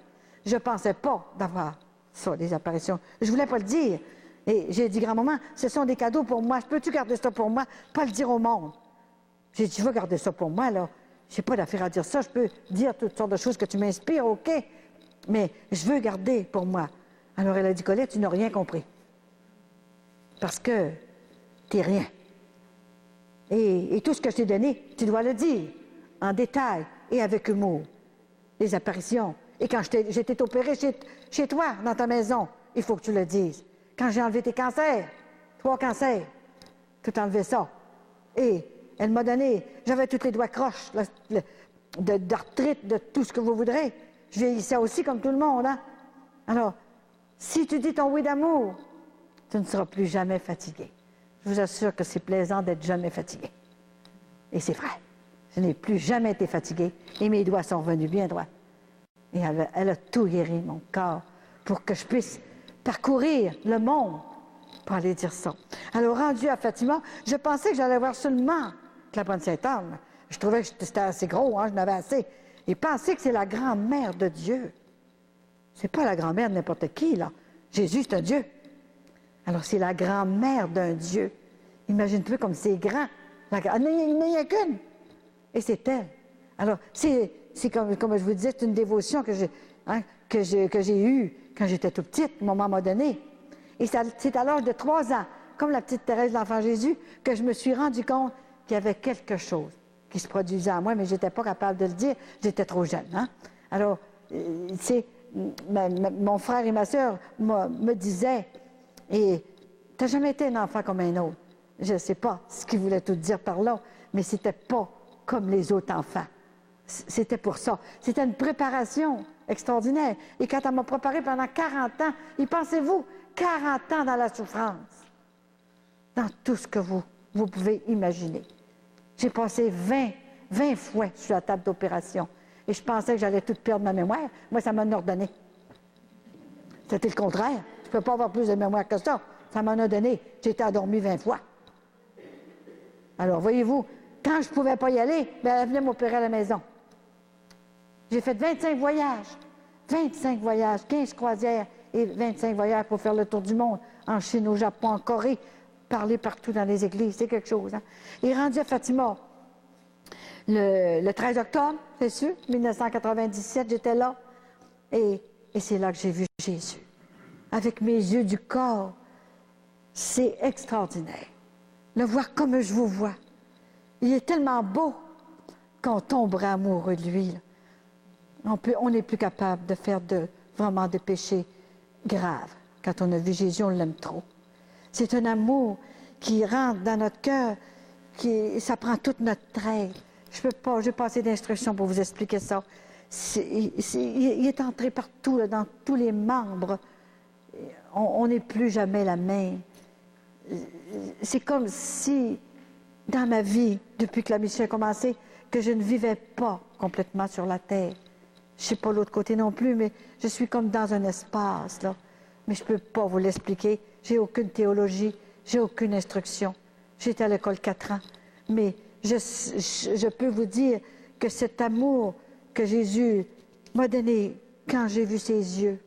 S1: Je pensais pas d'avoir ça, des apparitions. Je voulais pas le dire. Et j'ai dit, grand-maman, ce sont des cadeaux pour moi. Peux-tu garder ça pour moi? Pas le dire au monde. J'ai dit, je veux garder ça pour moi, là. Je n'ai pas d'affaire à dire ça. Je peux dire toutes sortes de choses que tu m'inspires, OK. Mais je veux garder pour moi. Alors elle a dit, Colette, tu n'as rien compris. Parce que tu n'es rien. Et tout ce que je t'ai donné, tu dois le dire, en détail et avec humour. Les apparitions. Et quand j'étais opérée chez toi, dans ta maison, il faut que tu le dises. Quand j'ai enlevé tes cancers, 3 cancers, tout enlevé ça. Et elle m'a donné, j'avais tous les doigts croches, d'arthrite, de tout ce que vous voudrez. Je vieillissais aussi comme tout le monde. Hein? Alors, si tu dis ton oui d'amour, tu ne seras plus jamais fatigué. Je vous assure que c'est plaisant d'être jamais fatigué. Et c'est vrai. Je n'ai plus jamais été fatiguée et mes doigts sont revenus bien droits. Et elle a tout guéri, mon corps, pour que je puisse parcourir le monde pour aller dire ça. Alors, rendu à Fatima, je pensais que j'allais voir seulement la bonne Sainte-Anne. Je trouvais que c'était assez gros, hein, je n'avais assez. Et pensez que c'est la grand-mère de Dieu. C'est pas la grand-mère de n'importe qui, là. Jésus, c'est un Dieu. Alors, c'est la grand-mère d'un Dieu. Imagine-toi comme c'est grand. Il n'y a qu'une. Et c'est elle. Alors, c'est comme je vous disais, c'est une dévotion que j'ai eue quand j'étais tout petite, maman m'a donné. Et c'est à l'âge de 3 ans, comme la petite Thérèse de l'Enfant Jésus, que je me suis rendu compte qu'il y avait quelque chose qui se produisait en moi, mais je n'étais pas capable de le dire, j'étais trop jeune. Hein? Alors, mon frère et ma sœur me disaient, et tu n'as jamais été un enfant comme un autre. Je ne sais pas ce qu'ils voulaient tout dire par là, mais c'était pas comme les autres enfants. C'était pour ça. C'était une préparation extraordinaire. Et quand elle m'a préparé pendant 40 ans, y pensez-vous, 40 ans dans la souffrance, dans tout ce que vous pouvez imaginer. J'ai passé 20 fois sur la table d'opération. Et je pensais que j'allais tout perdre ma mémoire. Moi, ça m'en a ordonné. C'était le contraire. Je ne peux pas avoir plus de mémoire que ça. Ça m'en a donné. J'ai été endormie 20 fois. Alors, voyez-vous, quand je ne pouvais pas y aller, elle venait m'opérer à la maison. J'ai fait 25 voyages. 25 voyages, 15 croisières et 25 voyages pour faire le tour du monde. En Chine, au Japon, en Corée, parler partout dans les églises, c'est quelque chose. Hein? Et rendu à Fatima, le 13 octobre, c'est sûr, 1997, j'étais là. Et c'est là que j'ai vu Jésus. Avec mes yeux du corps, c'est extraordinaire. Le voir comme je vous vois. Il est tellement beau qu'on tomberait amoureux de lui. Là. On n'est plus capable de faire vraiment de péchés graves. Quand on a vu Jésus, on l'aime trop. C'est un amour qui rentre dans notre cœur, ça prend toute notre trait. Je n'ai pas assez d'instructions pour vous expliquer ça. Il est entré partout, là, dans tous les membres. On n'est plus jamais la même. C'est comme si, dans ma vie, depuis que la mission a commencé, que je ne vivais pas complètement sur la terre. Je ne sais pas l'autre côté non plus, mais je suis comme dans un espace, là. Mais je ne peux pas vous l'expliquer. J'ai aucune théologie, j'ai aucune instruction. J'étais à l'école 4 ans. Mais je peux vous dire que cet amour que Jésus m'a donné quand j'ai vu ses yeux,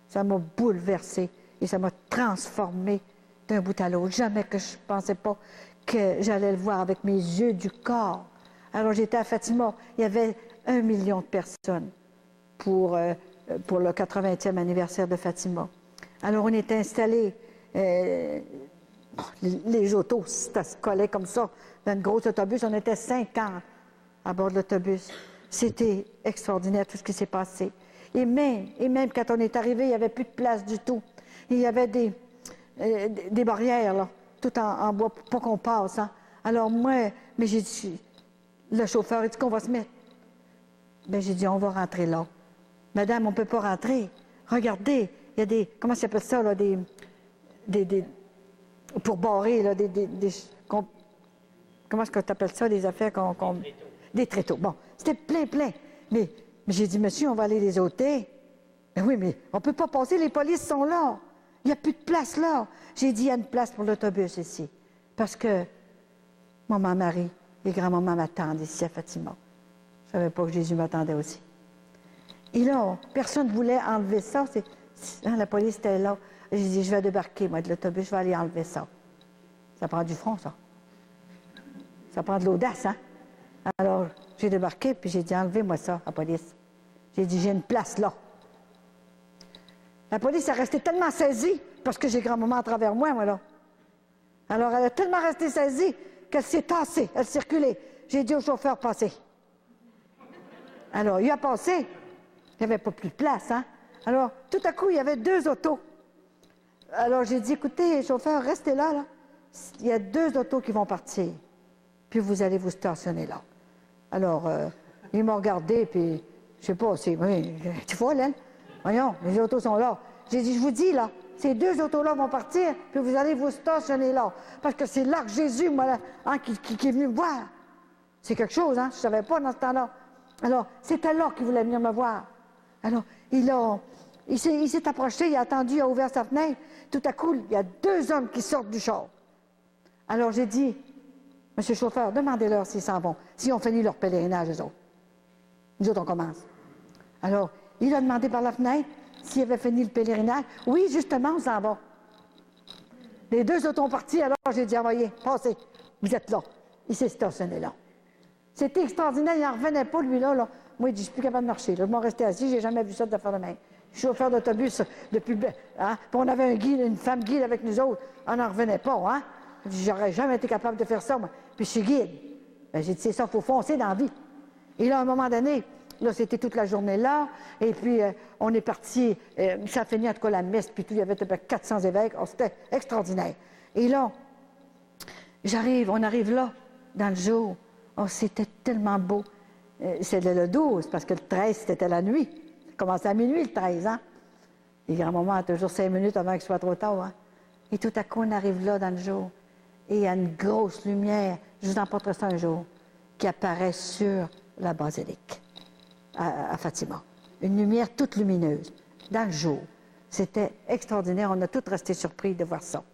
S1: ça m'a bouleversé et ça m'a transformé d'un bout à l'autre. Jamais que je ne pensais pas que j'allais le voir avec mes yeux du corps. Alors j'étais à Fatima, il y avait 1 million de personnes pour le 80e anniversaire de Fatima. Alors on était installés, les autos, ça se collait comme ça, dans un gros autobus, on était 50 à bord de l'autobus. C'était extraordinaire tout ce qui s'est passé. Et même quand on est arrivé, il n'y avait plus de place du tout. Il y avait des barrières, là, tout en bois, pour pas qu'on passe. Hein. Alors moi, mais j'ai dit, le chauffeur, il dit qu'on va se mettre. Bien, j'ai dit, on va rentrer là. Madame, on ne peut pas rentrer. Regardez, il y a des, comment ça s'appelle ça, là, pour barrer, là, comment est-ce que tu appelles ça, des affaires des tréteaux. Bon, C'était plein, plein. Mais j'ai dit, monsieur, on va aller les ôter. Ben oui, mais on ne peut pas passer, les polices sont là. Il n'y a plus de place là. J'ai dit, il y a une place pour l'autobus ici. Parce que maman Marie et grand-maman m'attendent ici à Fatima. Je ne savais pas que Jésus m'attendait aussi. Et là, personne ne voulait enlever ça. La police était là. J'ai dit, je vais débarquer, moi, de l'autobus, je vais aller enlever ça. Ça prend du front, ça. Ça prend de l'audace, hein? Alors, j'ai débarqué, puis j'ai dit, enlevez-moi ça, la police. J'ai dit, j'ai une place là. La police est restée tellement saisie, parce que j'ai grand-maman à travers moi, là. Alors, elle a tellement resté saisie qu'elle s'est tassée, elle circulait. J'ai dit au chauffeur, passez. Alors, il a passé. Il n'y avait pas plus de place, hein? Alors, tout à coup, il y avait 2 autos. Alors, j'ai dit, écoutez, chauffeur, restez là, là. Il y a 2 autos qui vont partir. Puis vous allez vous stationner là. Alors, ils m'ont regardé, puis, je sais pas, c'est... Oui, tu vois, Hélène? Voyons, les autos sont là. J'ai dit, je vous dis, là, ces 2 autos-là vont partir, puis vous allez vous stationner là. Parce que c'est là que Jésus, moi, là, hein, qui est venu me voir. C'est quelque chose, hein? Je ne savais pas dans ce temps-là. Alors, c'était là qu'il voulait venir me voir. Alors, il s'est approché, il a attendu, il a ouvert sa fenêtre. Tout à coup, il y a 2 hommes qui sortent du char. Alors, j'ai dit, monsieur le chauffeur, demandez-leur s'ils s'en vont, s'ils ont fini leur pèlerinage, eux autres. Nous autres, on commence. Alors, il a demandé par la fenêtre s'ils avaient fini le pèlerinage. Oui, justement, on s'en va. Les 2 autres ont parti, alors j'ai dit, envoyez, passez, vous êtes là. Il s'est stationné là. C'était extraordinaire, il n'en revenait pas, lui, là. Moi, il dit, je suis plus capable de marcher. Là, je m'en restais assis, j'ai jamais vu ça de faire de même. Je suis chauffeur d'autobus depuis... Hein? Puis on avait un guide, une femme guide avec nous autres. On n'en revenait pas, hein? J'aurais jamais été capable de faire ça, moi. Puis je suis guide. Ben, j'ai dit, c'est ça, il faut foncer dans la vie. Et là, à un moment donné, là, c'était toute la journée là. Et puis, on est parti, ça finit en tout cas la messe, puis tout, il y avait à peu près 400 évêques. Oh, c'était extraordinaire. Et là, on arrive là, dans le jour. Oh, c'était tellement beau. C'était le 12, parce que le 13, c'était la nuit. Ça commençait à minuit, le 13, hein? Et grand-maman a toujours 5 minutes avant qu'il soit trop tard, hein? Et tout à coup, on arrive là, dans le jour. Et il y a une grosse lumière, je vous emporterai ça un jour, qui apparaît sur la basilique, à Fatima. Une lumière toute lumineuse, dans le jour. C'était extraordinaire, on a tous resté surpris de voir ça.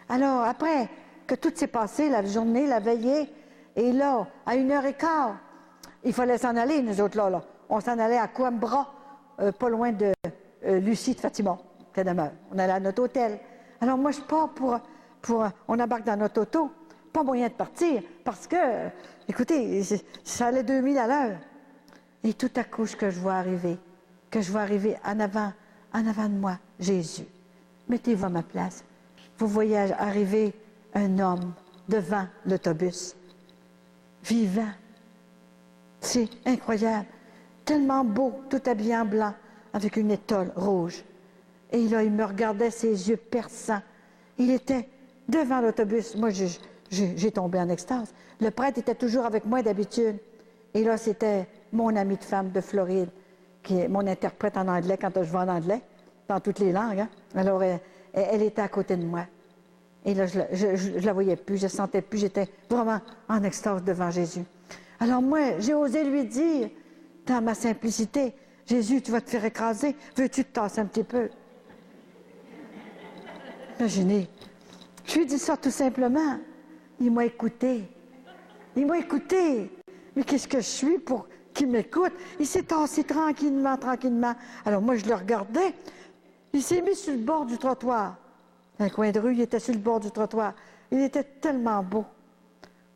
S1: Alors, après que tout s'est passé, la journée, la veillée, et là, à 1h15, il fallait s'en aller, nous autres, là. On s'en allait à Coimbra, pas loin de Lucie de Fatima, qui demeure. On allait à notre hôtel. Alors, moi, je pars on embarque dans notre auto. Pas moyen de partir, parce que, écoutez, ça allait 2000 à l'heure. Et tout à coup, que je vois arriver en avant de moi, Jésus. Mettez-vous à ma place. Vous voyez arriver un homme devant l'autobus, vivant. C'est incroyable. Tellement beau, tout habillé en blanc, avec une étole rouge. Et là, il me regardait, ses yeux perçants. Il était devant l'autobus. Moi, j'ai tombé en extase. Le prêtre était toujours avec moi d'habitude. Et là, c'était mon amie de femme de Floride, qui est mon interprète en anglais quand je vais en anglais, dans toutes les langues. Hein? Alors, elle était à côté de moi. Et là, je la voyais plus, je ne sentais plus. J'étais vraiment en extase devant Jésus. Alors moi, j'ai osé lui dire, dans ma simplicité, « Jésus, tu vas te faire écraser. Veux-tu te tasser un petit peu? » Imaginez. Je lui ai dit ça tout simplement. Il m'a écouté. Il m'a écouté. Mais qu'est-ce que je suis pour qu'il m'écoute? Il s'est tassé tranquillement, tranquillement. Alors moi, je le regardais. Il s'est mis sur le bord du trottoir. Dans un coin de rue, il était sur le bord du trottoir. Il était tellement beau.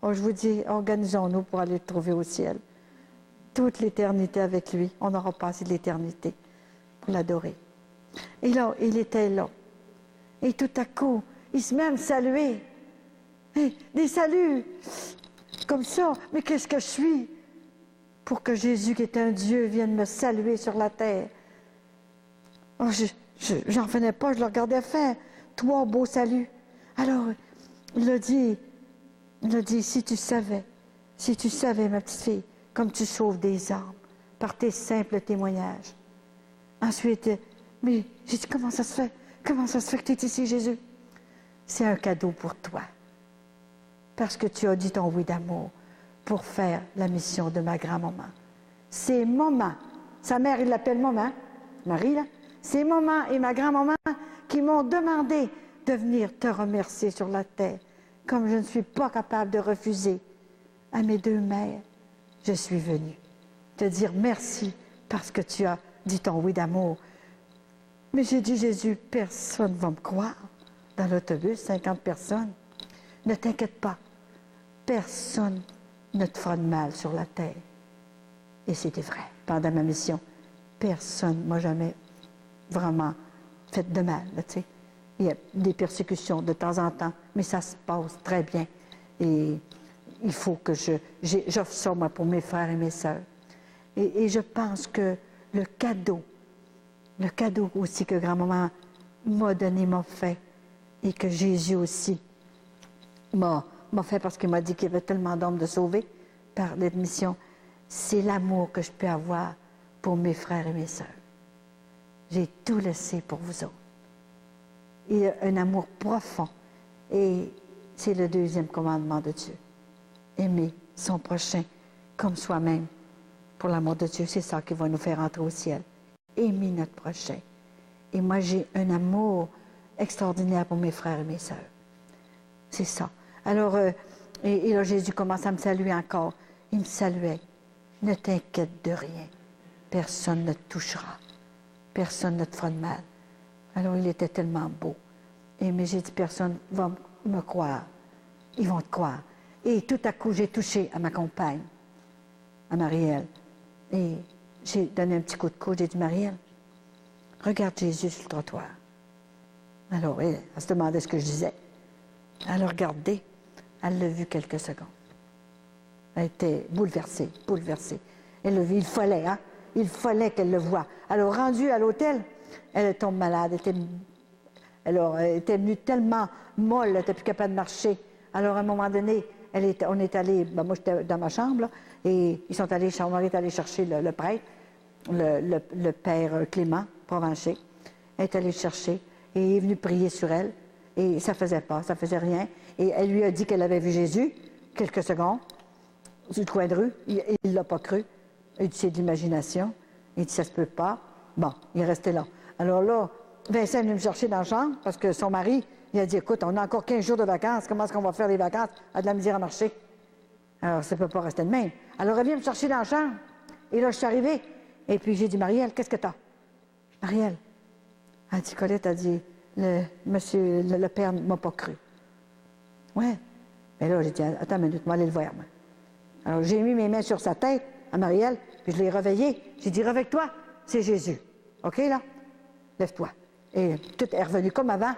S1: Oh, je vous dis, organisons-nous pour aller le trouver au ciel. Toute l'éternité avec lui. On aura passé l'éternité pour l'adorer. Et là, il était là. Et tout à coup, il se met à me saluer. Et des saluts comme ça. Mais qu'est-ce que je suis pour que Jésus, qui est un Dieu, vienne me saluer sur la terre? Oh, j'en revenais pas, je le regardais faire. 3 beaux saluts. Alors, il a dit, si tu savais, ma petite fille, comme tu sauves des âmes par tes simples témoignages. Ensuite, mais j'ai dit, comment ça se fait? Comment ça se fait que tu es ici, Jésus? C'est un cadeau pour toi. Parce que tu as dit ton oui d'amour. pour faire la mission de ma grand-maman. C'est maman, sa mère, il l'appelle maman, Marie, là. C'est maman et ma grand-maman qui m'ont demandé de venir te remercier sur la terre, comme je ne suis pas capable de refuser à mes deux mères. Je suis venue te dire merci parce que tu as dit ton oui d'amour. Mais j'ai dit, Jésus, personne ne va me croire. Dans l'autobus, 50 personnes. Ne t'inquiète pas, personne ne te fera de mal sur la terre. Et c'était vrai. Pendant ma mission, personne ne m'a jamais vraiment fait de mal. Là, tu sais. Il y a des persécutions de temps en temps, mais ça se passe très bien. Et il faut que j'offre ça, moi, pour mes frères et mes sœurs. Et je pense que le cadeau aussi que grand-maman m'a donné, m'a fait, et que Jésus aussi m'a fait parce qu'il m'a dit qu'il y avait tellement d'hommes de sauver par l'admission, c'est l'amour que je peux avoir pour mes frères et mes sœurs. J'ai tout laissé pour vous autres. Il y a un amour profond. Et c'est le deuxième commandement de Dieu. Aimer son prochain comme soi-même. Pour l'amour de Dieu, c'est ça qui va nous faire entrer au ciel. Aimer notre prochain. Et moi, j'ai un amour extraordinaire pour mes frères et mes sœurs. C'est ça. Alors, et là, Jésus commence à me saluer encore. Il me saluait. Ne t'inquiète de rien. Personne ne te touchera. Personne ne te fera de mal. Alors, il était tellement beau. Mais j'ai dit, personne ne va me croire. Ils vont te croire. Et tout à coup, j'ai touché à ma compagne, à Marielle. Et j'ai donné un petit coup de coude. J'ai dit, Marielle, regarde Jésus sur le trottoir. Alors, elle se demandait ce que je disais. Elle a regardé. Elle l'a vu quelques secondes. Elle était bouleversée, bouleversée. Elle l'a vu, il fallait, hein? Il fallait qu'elle le voie. Alors, rendue à l'hôtel, elle tombe malade. Elle était venue tellement molle, elle n'était plus capable de marcher. Alors, à un moment donné, on est allé, moi j'étais dans ma chambre, là, et ils sont allés, mon mari est allé chercher le prêtre, le père Clément Provencher. Elle est allée le chercher, et il est venu prier sur elle, et ça faisait pas, ça faisait rien. Et elle lui a dit qu'elle avait vu Jésus, quelques secondes, sur le coin de rue. Il ne l'a pas cru. Il dit, c'est de l'imagination. Il dit, ça se peut pas. Bon, il est resté là. Alors là, Vincent est venu me chercher dans la chambre, parce que son mari, il a dit, écoute, on a encore 15 jours de vacances, comment est-ce qu'on va faire les vacances? Elle a de la misère à marcher. Alors, ça ne peut pas rester de même. Alors, elle vient me chercher dans la chambre, et là, je suis arrivée, et puis j'ai dit, Marielle, qu'est-ce que t'as? Marielle, elle dit, Colette, a dit, le père ne m'a pas cru. Ouais. Mais là, j'ai dit, attends une minute, moi, aller le voir, moi. Alors, j'ai mis mes mains sur sa tête, à Marielle, puis je l'ai réveillée. J'ai dit, réveille-toi, c'est Jésus. OK, là? Lève-toi. Et tout est revenu comme avant.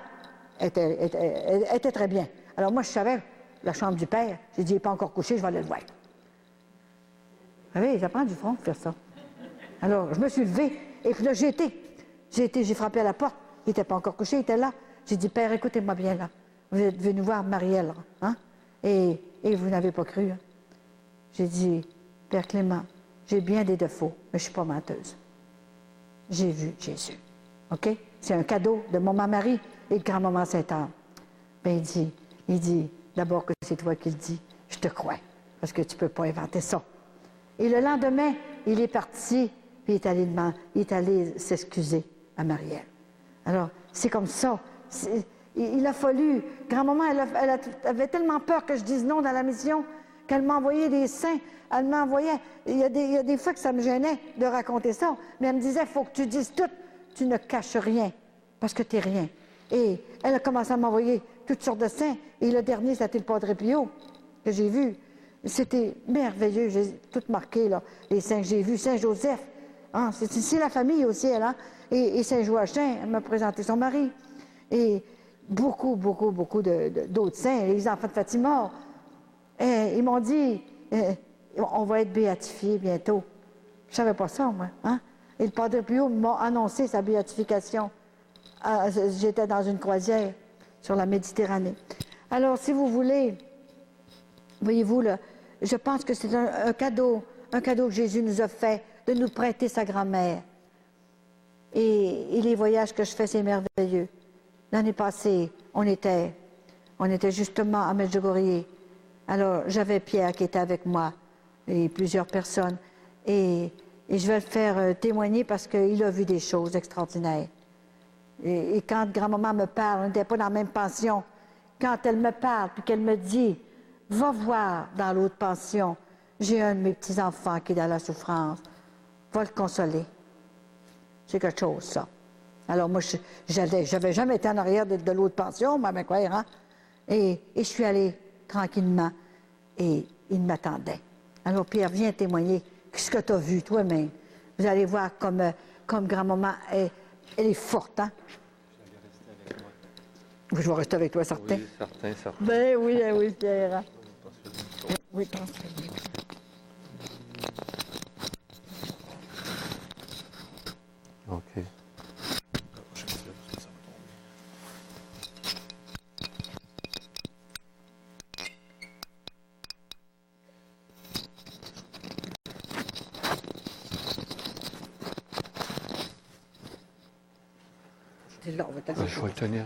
S1: Elle était très bien. Alors, moi, je savais, la chambre du père, j'ai dit, il n'est pas encore couché, je vais aller le voir. Vous savez, ça prend du front de faire ça. Alors, je me suis levée, et puis là, j'ai frappé à la porte. Il n'était pas encore couché, il était là. J'ai dit, Père, écoutez-moi bien, là. Vous êtes venu voir Marielle, hein? Et vous n'avez pas cru, hein? J'ai dit, Père Clément, j'ai bien des défauts, mais je ne suis pas menteuse. J'ai vu Jésus. OK? C'est un cadeau de maman Marie et de grand-maman Sainte-Anne. Bien, il dit, d'abord que c'est toi qui le dis, je te crois, parce que tu ne peux pas inventer ça. Et le lendemain, il est parti, puis il est allé s'excuser à Marielle. Alors, c'est comme ça. Il a fallu... Grand-maman, elle avait tellement peur que je dise non dans la mission qu'elle m'envoyait des saints. Elle m'envoyait... Il y a des fois que ça me gênait de raconter ça, mais elle me disait, il faut que tu dises tout. Tu ne caches rien, parce que tu n'es rien. Et elle a commencé à m'envoyer toutes sortes de saints. Et le dernier, c'était le Padre Pio, que j'ai vu. C'était merveilleux. J'ai tout marqué, là, les saints que j'ai vus. Saint Joseph, hein, c'est la famille aussi, elle, hein? Et Saint Joachim, elle m'a présenté son mari. Et beaucoup d'autres saints, les enfants de Fatima. Et ils m'ont dit, on va être béatifiés bientôt. Je ne savais pas ça, moi. Hein? Et le Padre Pio m'a annoncé sa béatification. J'étais dans une croisière sur la Méditerranée. Alors, si vous voulez, voyez-vous, là, je pense que c'est un cadeau que Jésus nous a fait, de nous prêter sa grand-mère. Et les voyages que je fais, c'est merveilleux. L'année passée, on était justement à Medjugorje. Alors, j'avais Pierre qui était avec moi et plusieurs personnes. Et je vais le faire témoigner parce qu'il a vu des choses extraordinaires. Et quand grand-maman me parle, on n'était pas dans la même pension. Quand elle me parle puis qu'elle me dit, va voir dans l'autre pension, j'ai un de mes petits-enfants qui est dans la souffrance, va le consoler. C'est quelque chose, ça. Alors moi, j'avais jamais été en arrière de l'autre pension, mais quoi, hein? Et je suis allée tranquillement et il m'attendait. Alors Pierre, viens témoigner ce que tu as vu toi-même. Vous allez voir comme grand-maman, elle est forte, hein? Je vais rester avec moi. Je vais rester avec toi, certain.
S2: Oui, certain, certain.
S1: Ben oui, Pierre. Oui, transfère.
S2: OK.
S1: Là, on va t'asseoir.
S2: Je vais le tenir,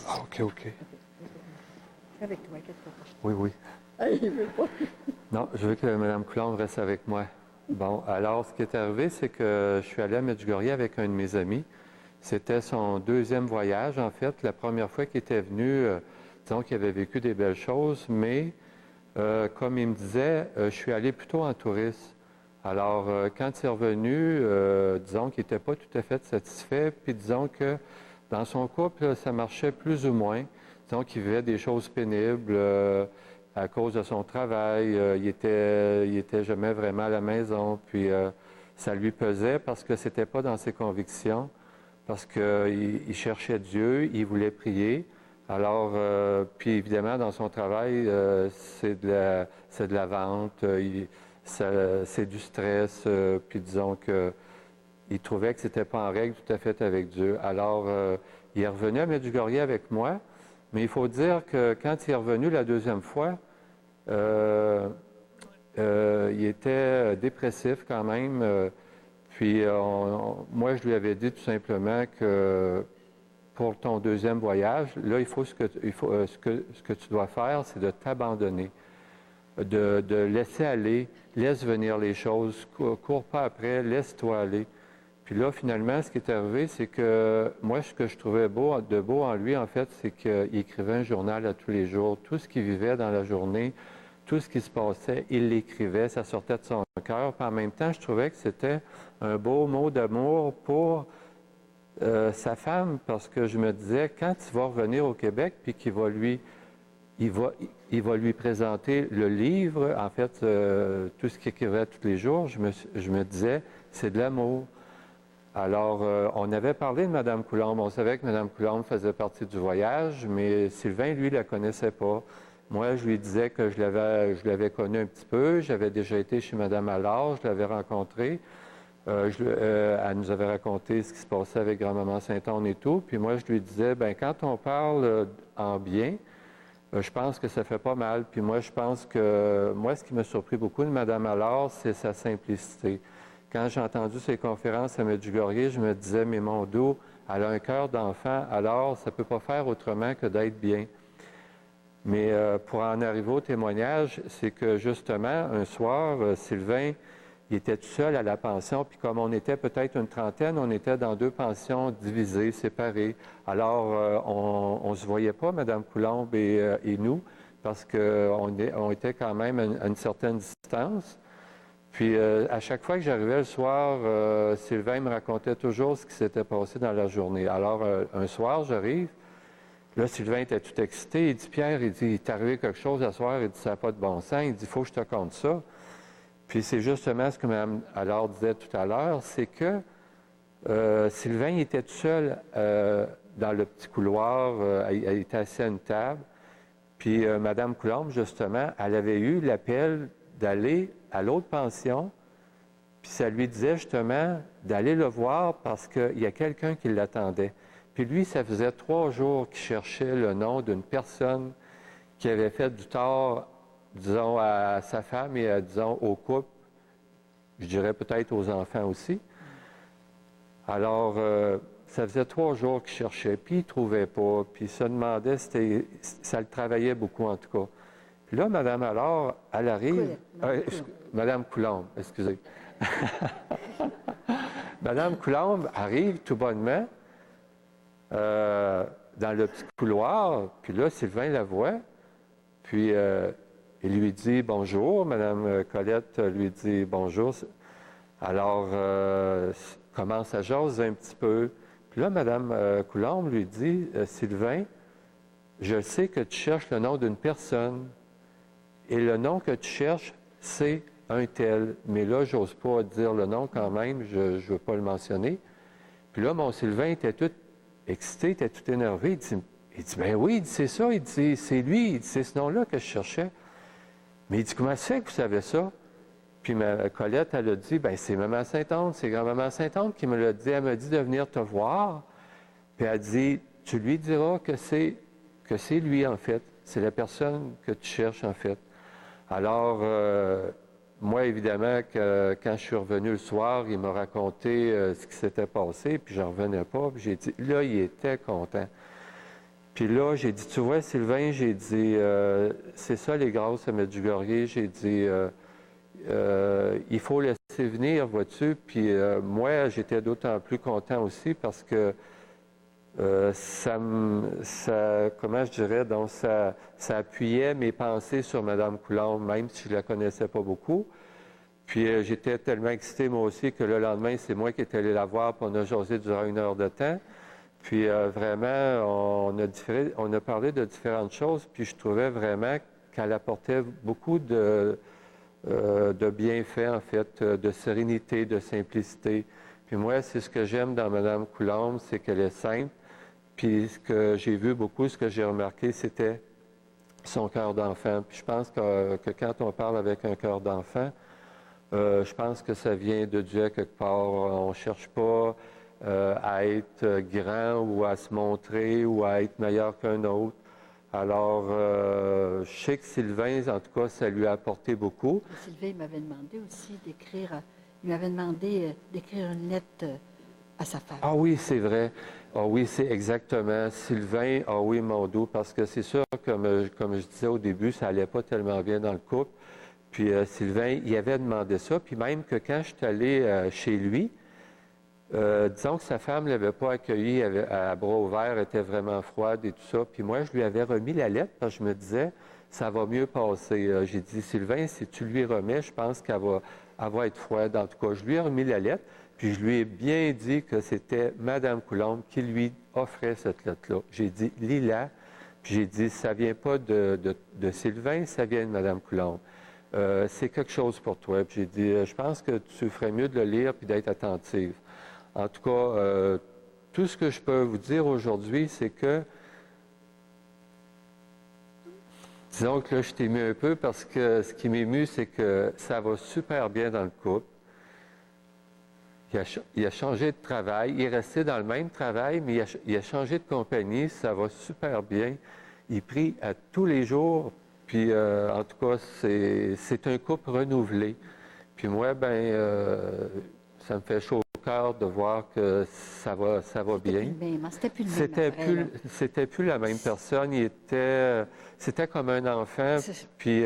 S2: Ah, OK.
S1: Avec toi, qu'est-ce que tu
S2: Oui, oui.
S1: il veut pas.
S2: Non, je veux que Mme Coulombe reste avec moi. Bon, alors, ce qui est arrivé, c'est que je suis allé à Medjugorje avec un de mes amis. C'était son deuxième voyage, en fait. La première fois qu'il était venu, disons qu'il avait vécu des belles choses, mais comme il me disait, je suis allé plutôt en touriste. Alors, quand il est revenu, disons qu'il n'était pas tout à fait satisfait, puis disons que dans son couple, ça marchait plus ou moins. Disons qu'il vivait des choses pénibles à cause de son travail. Il était jamais vraiment à la maison, puis ça lui pesait parce que c'était pas dans ses convictions, parce qu'il cherchait Dieu, il voulait prier. Alors, puis évidemment, dans son travail, c'est de la vente, c'est du stress, puis disons qu'il trouvait que c'était pas en règle tout à fait avec Dieu. Alors, il est revenu à Medjugorje avec moi, mais il faut dire que quand il est revenu la deuxième fois, il était dépressif quand même. Puis moi, je lui avais dit tout simplement que pour ton deuxième voyage, là, ce que tu dois faire, c'est de t'abandonner, de laisser aller, laisse venir les choses, cours pas après, laisse-toi aller. Puis là, finalement, ce qui est arrivé, c'est que moi, ce que je trouvais beau en lui, en fait, c'est qu'il écrivait un journal à tous les jours. Tout ce qu'il vivait dans la journée, tout ce qui se passait, il l'écrivait, ça sortait de son cœur. Puis en même temps, je trouvais que c'était un beau mot d'amour pour sa femme, parce que je me disais, quand il va revenir au Québec, puis qu'il va il va lui présenter le livre, en fait, tout ce qu'il écrivait tous les jours, je me disais, c'est de l'amour. Alors, on avait parlé de Mme Coulombe. On savait que Mme Coulombe faisait partie du voyage, mais Sylvain, lui, ne la connaissait pas. Moi, je lui disais que je l'avais connue un petit peu. J'avais déjà été chez Mme Allard, je l'avais rencontrée. Elle nous avait raconté ce qui se passait avec grand-maman Saint-Onne et tout. Puis moi, je lui disais, bien, quand on parle en bien, je pense que ça fait pas mal. Puis moi, je pense que, moi, ce qui m'a surpris beaucoup de Mme Allard, c'est sa simplicité. Quand j'ai entendu ses conférences à Medjugorje, je me disais, mais mon dos, elle a un cœur d'enfant, alors ça ne peut pas faire autrement que d'être bien. Mais pour en arriver au témoignage, c'est que justement, un soir, Sylvain, il était tout seul à la pension, puis comme on était peut-être une trentaine, on était dans deux pensions divisées, séparées. Alors, on ne se voyait pas, Mme Coulombe et nous, parce qu'on était quand même à une certaine distance. Puis, à chaque fois que j'arrivais le soir, Sylvain me racontait toujours ce qui s'était passé dans la journée. Alors, un soir, j'arrive. Là, Sylvain était tout excité. Il dit, Pierre, il t'est arrivé quelque chose ce soir. Il dit, ça n'a pas de bon sens. Il dit, il faut que je te conte ça. Puis, c'est justement ce que Mme Allard disait tout à l'heure, c'est que Sylvain, il était tout seul dans le petit couloir. Il était assis à une table. Puis, Mme Coulombe, justement, elle avait eu l'appel d'aller à l'autre pension, puis ça lui disait justement d'aller le voir parce qu'il y a quelqu'un qui l'attendait. Puis lui, ça faisait 3 jours qu'il cherchait le nom d'une personne qui avait fait du tort, disons, à sa femme et, disons, au couple, je dirais peut-être aux enfants aussi. Alors, ça faisait 3 jours qu'il cherchait, puis il ne trouvait pas, puis il se demandait, ça le travaillait beaucoup en tout cas. Puis là, Madame Allard, elle arrive...
S1: Coulombe.
S2: Madame Coulombe, excusez. Madame Coulombe arrive tout bonnement dans le petit couloir, puis là, Sylvain la voit, puis il lui dit bonjour. Madame Colette lui dit bonjour. Alors, commence à jaser un petit peu. Puis là, Madame Coulombe lui dit, Sylvain, je sais que tu cherches le nom d'une personne, et le nom que tu cherches, c'est un tel. Mais là, j'ose pas dire le nom quand même, je ne veux pas le mentionner. Puis là, mon Sylvain était tout excité, était tout énervé. Il dit ben oui, il dit, c'est ça. Il dit, c'est lui, il dit, c'est ce nom-là que je cherchais. Mais il dit, comment ça fait que vous savez ça? Puis ma Colette, elle a dit, ben c'est Maman Sainte-Anne, c'est grand-maman Sainte-Anne qui me l'a dit. Elle m'a dit de venir te voir. Puis elle dit, tu lui diras que c'est lui, en fait. C'est la personne que tu cherches, en fait. Alors, moi, évidemment, quand je suis revenu le soir, il m'a raconté ce qui s'était passé, puis j'en revenais pas. Puis j'ai dit, là, il était content. Puis là, j'ai dit, tu vois, Sylvain, j'ai dit, c'est ça les grâces à Medjugorje. J'ai dit, il faut laisser venir, vois-tu. Puis moi, j'étais d'autant plus content aussi parce que comment je dirais, donc ça appuyait mes pensées sur Mme Coulombe, même si je ne la connaissais pas beaucoup. Puis j'étais tellement excité moi aussi que le lendemain, c'est moi qui étais allé la voir, puis on a jasé durant 1 heure de temps. Puis vraiment, on a parlé de différentes choses, puis je trouvais vraiment qu'elle apportait beaucoup de bienfaits, en fait, de sérénité, de simplicité. Puis moi, c'est ce que j'aime dans Mme Coulombe, c'est qu'elle est simple. Puis ce que j'ai vu beaucoup, ce que j'ai remarqué, c'était son cœur d'enfant. Puis je pense que quand on parle avec un cœur d'enfant, je pense que ça vient de Dieu quelque part. On ne cherche pas à être grand ou à se montrer ou à être meilleur qu'un autre. Alors, je sais que Sylvain, en tout cas, ça lui a apporté beaucoup.
S1: Sylvain m'avait demandé aussi d'écrire une lettre à sa femme.
S2: Ah oui, c'est vrai. Ah oui, c'est exactement. Sylvain, ah oui, mon dos, parce que c'est sûr, comme je disais au début, ça allait pas tellement bien dans le couple. Puis Sylvain, il avait demandé ça. Puis même que quand je suis allé chez lui, disons que sa femme ne l'avait pas accueilli à bras ouverts, était vraiment froide et tout ça. Puis moi, je lui avais remis la lettre parce que je me disais, ça va mieux passer. J'ai dit, Sylvain, si tu lui remets, je pense qu'elle va être froide. En tout cas, je lui ai remis la lettre. Puis je lui ai bien dit que c'était Mme Coulombe qui lui offrait cette lettre-là. J'ai dit, lis-la. Puis j'ai dit, ça ne vient pas de Sylvain, ça vient de Mme Coulombe. C'est quelque chose pour toi. Puis j'ai dit, je pense que tu ferais mieux de le lire puis d'être attentive. En tout cas, tout ce que je peux vous dire aujourd'hui, c'est que, disons que là, je t'ai ému un peu parce que ce qui m'émue, c'est que ça va super bien dans le couple. Il a changé de travail. Il est resté dans le même travail, mais il a changé de compagnie. Ça va super bien. Il prie à tous les jours. Puis, en tout cas, c'est un couple renouvelé. Puis moi, ça me fait chaud au cœur de voir que ça va bien. C'était plus la même personne. C'était comme un enfant. Puis,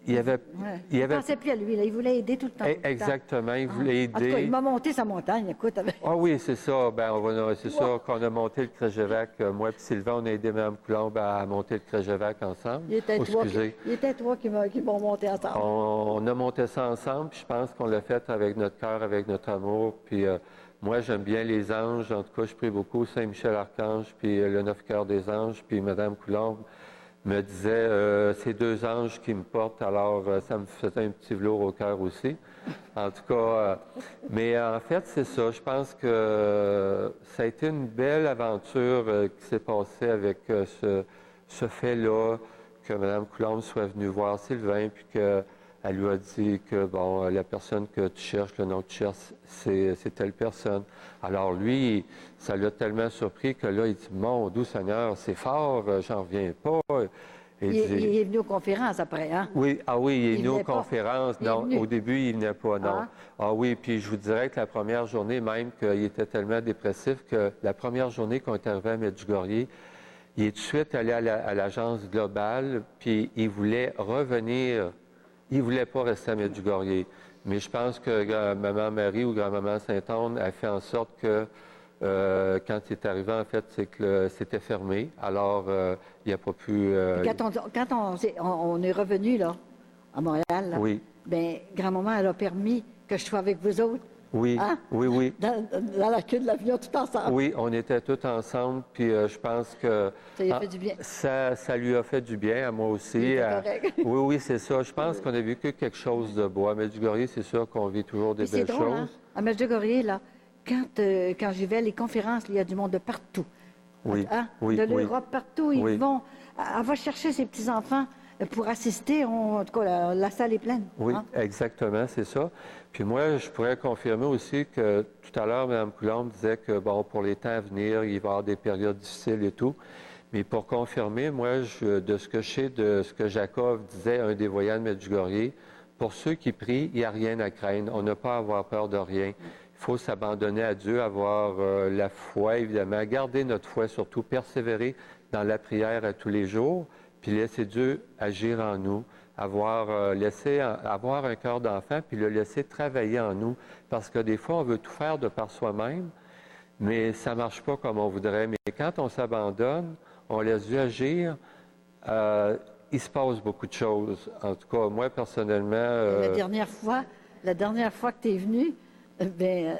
S2: il
S1: ne pensait plus à lui, là. Il voulait aider tout le temps.
S2: Exactement, il voulait aider.
S1: En tout cas, il m'a monté sa montagne, écoute.
S2: Ah oui, c'est ça. C'est ça qu'on a monté le Crégevac. Moi et Sylvain, on a aidé Mme Coulombe à monter le Crégevac ensemble.
S1: Il était trois qui m'ont monté ensemble.
S2: On a monté ça ensemble, puis je pense qu'on l'a fait avec notre cœur, avec notre amour. Puis moi, j'aime bien les anges. En tout cas, je prie beaucoup Saint-Michel-Archange, puis le Neuf Cœurs des Anges, puis Mme Coulombe me disait, c'est 2 anges qui me portent, alors ça me faisait un petit velours au cœur aussi. En tout cas, mais en fait, c'est ça. Je pense que ça a été une belle aventure qui s'est passée avec ce fait-là, que Mme Coulombe soit venue voir Sylvain, puis qu'elle lui a dit que, bon, la personne que tu cherches, le nom que tu cherches, c'est telle personne. Alors lui, ça l'a tellement surpris que là, il dit, mon doux Seigneur, c'est fort, j'en reviens pas.
S1: Il est venu aux conférences après, hein?
S2: Oui, il est venu aux conférences. Non, au début, il venait pas, non. Ah oui, puis je vous dirais que la première journée, même qu'il était tellement dépressif que la première journée qu'on est arrivé à Medjugorje, il est tout de suite allé à l'agence globale, puis il voulait revenir. Il ne voulait pas rester à Medjugorje. Mais je pense que Maman Marie ou Grand-Maman Sainte-Anne a fait en sorte que quand il est arrivé, en fait, c'est que c'était fermé. Alors, il n'a pas pu...
S1: Quand on est revenu, là, à Montréal, là,
S2: Oui.
S1: bien, grand-maman, elle a permis que je sois avec vous autres.
S2: Oui,
S1: Hein?
S2: oui, oui.
S1: Dans la queue de l'avion, tout ensemble.
S2: Oui, on était tous ensemble, puis je pense que...
S1: Ça lui a fait du bien.
S2: Ça lui a fait du bien, à moi aussi.
S1: Il était correct.
S2: Oui, oui, c'est ça. Je pense qu'on a vécu quelque chose de beau. À Medjugorje, c'est sûr qu'on vit toujours des
S1: Puis c'est
S2: belles
S1: drôle,
S2: choses.
S1: hein? À Medjugorje, là, quand j'y vais, les conférences, il y a du monde de partout.
S2: Oui,
S1: Hein?
S2: oui,
S1: De
S2: oui.
S1: l'Europe, partout, ils
S2: Oui.
S1: vont. Elle va chercher ses petits-enfants pour assister. En tout cas, la salle est pleine.
S2: Oui,
S1: Hein?
S2: exactement, c'est ça. Puis moi, je pourrais confirmer aussi que tout à l'heure, Mme Coulombe disait que, bon, pour les temps à venir, il va y avoir des périodes difficiles et tout. Mais pour confirmer, moi, de ce que je sais, de ce que Jacob disait, un des voyants de Medjugorje, pour ceux qui prient, il n'y a rien à craindre. On n'a pas à avoir peur de rien. Il faut s'abandonner à Dieu, avoir la foi, évidemment, garder notre foi, surtout persévérer dans la prière à tous les jours, puis laisser Dieu agir en nous, avoir un cœur d'enfant, puis le laisser travailler en nous. Parce que des fois, on veut tout faire de par soi-même, mais ça ne marche pas comme on voudrait. Mais quand on s'abandonne, on laisse Dieu agir, il se passe beaucoup de choses. En tout cas, moi, personnellement...
S1: La dernière fois que tu es venu, ben,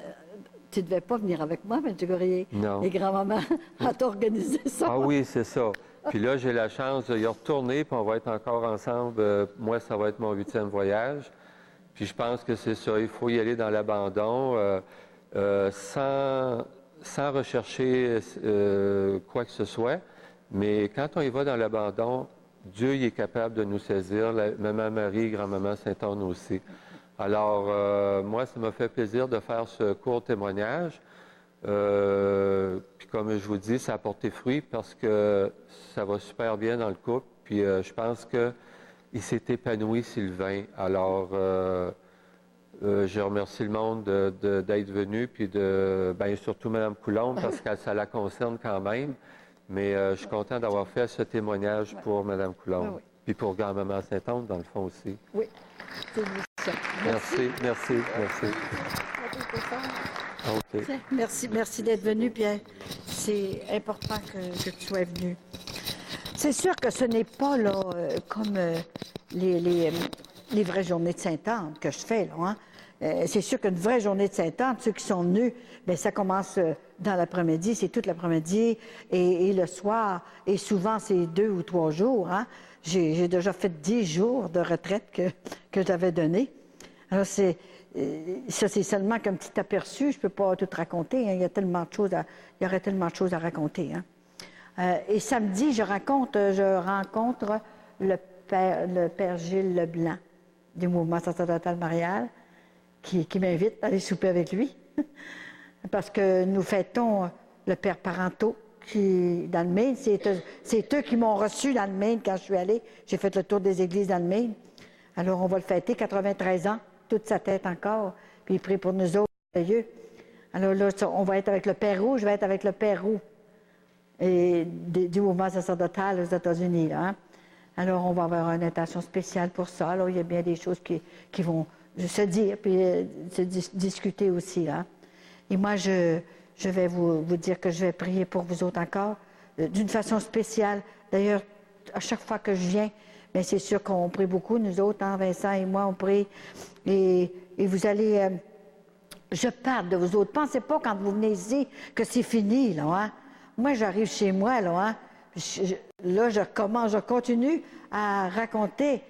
S1: tu ne devais pas venir avec moi, Medjugorje.
S2: Non.
S1: Et grand-maman a organisé ça.
S2: Ah oui, c'est ça. Puis là, j'ai la chance de y retourner, puis on va être encore ensemble. Moi, ça va être mon 8e voyage. Puis je pense que c'est ça. Il faut y aller dans l'abandon, sans rechercher quoi que ce soit. Mais quand on y va dans l'abandon, Dieu il est capable de nous saisir. Maman Marie, Grand-Maman Sainte-Anne aussi. Alors, moi, ça m'a fait plaisir de faire ce court témoignage. Puis comme je vous dis, ça a porté fruit parce que ça va super bien dans le couple. Puis je pense qu'il s'est épanoui, Sylvain. Alors, je remercie le monde d'être venu, puis bien surtout Mme Coulombe parce que ça la concerne quand même. Mais je suis content d'avoir fait ce témoignage pour Mme Coulombe.
S1: Oui.
S2: Puis pour Grand-Maman Sainte-Anne, dans le fond aussi.
S1: Oui, c'est une mission.
S2: Merci. OK.
S1: Merci d'être venu, Pierre. C'est important que tu sois venu. C'est sûr que ce n'est pas là, comme les vraies journées de Sainte-Anne que je fais, là. Hein? C'est sûr qu'une vraie journée de Sainte-Anne, ceux qui sont venus, bien, ça commence dans l'après-midi, c'est toute l'après-midi et le soir. Et souvent, c'est 2 ou 3 jours. Hein? J'ai déjà fait 10 jours de retraite que j'avais donné. Alors, ça, c'est seulement qu'un petit aperçu. Je ne peux pas tout raconter. Hein. Il y aurait tellement de choses à raconter. Hein. Et samedi, je rencontre le père Gilles Leblanc du mouvement sacerdotal marial qui m'invite à aller souper avec lui. Parce que nous fêtons le père Parenteau qui dans le Maine. C'est eux qui m'ont reçu dans le Maine quand je suis allée. J'ai fait le tour des églises dans le Maine. Alors, on va le fêter, 93 ans, toute sa tête encore. Puis il prie pour nous autres, merveilleux. Alors là, on va être avec le père Roux, je vais être avec le père Roux et du mouvement sacerdotal aux États-Unis. Là, hein? Alors, on va avoir une attention spéciale pour ça. Alors, il y a bien des choses qui vont se dire, puis se discuter aussi. Là. Et moi, je vais vous dire que je vais prier pour vous autres encore, d'une façon spéciale. D'ailleurs, à chaque fois que je viens, bien, c'est sûr qu'on prie beaucoup, nous autres, hein, Vincent et moi, on prie. Et vous allez... je parle de vous autres. Pensez pas, quand vous venez ici, que c'est fini, là, hein? Moi, j'arrive chez moi, là, hein? Je continue à raconter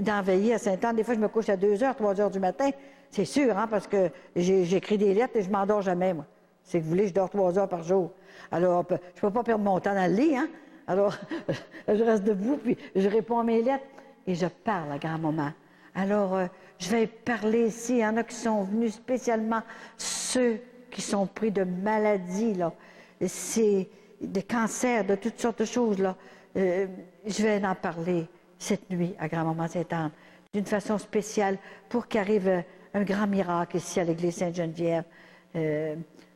S1: dans Veiller à Sainte-Anne. Des fois, je me couche à 2h, 3h du matin. C'est sûr, hein, parce que j'écris des lettres et je m'endors jamais, moi. C'est que vous voulez, je dors 3 heures par jour. Alors, je ne peux pas perdre mon temps dans le lit, hein? Alors, je reste debout, puis je réponds à mes lettres et je parle à grand-maman. Alors, je vais parler ici. Il y en a qui sont venus spécialement, ceux qui sont pris de maladies, là. C'est des cancers, de toutes sortes de choses, là. Je vais en parler cette nuit à grand-maman Sainte-Anne, d'une façon spéciale, pour qu'arrive un grand miracle ici à l'église Sainte-Geneviève.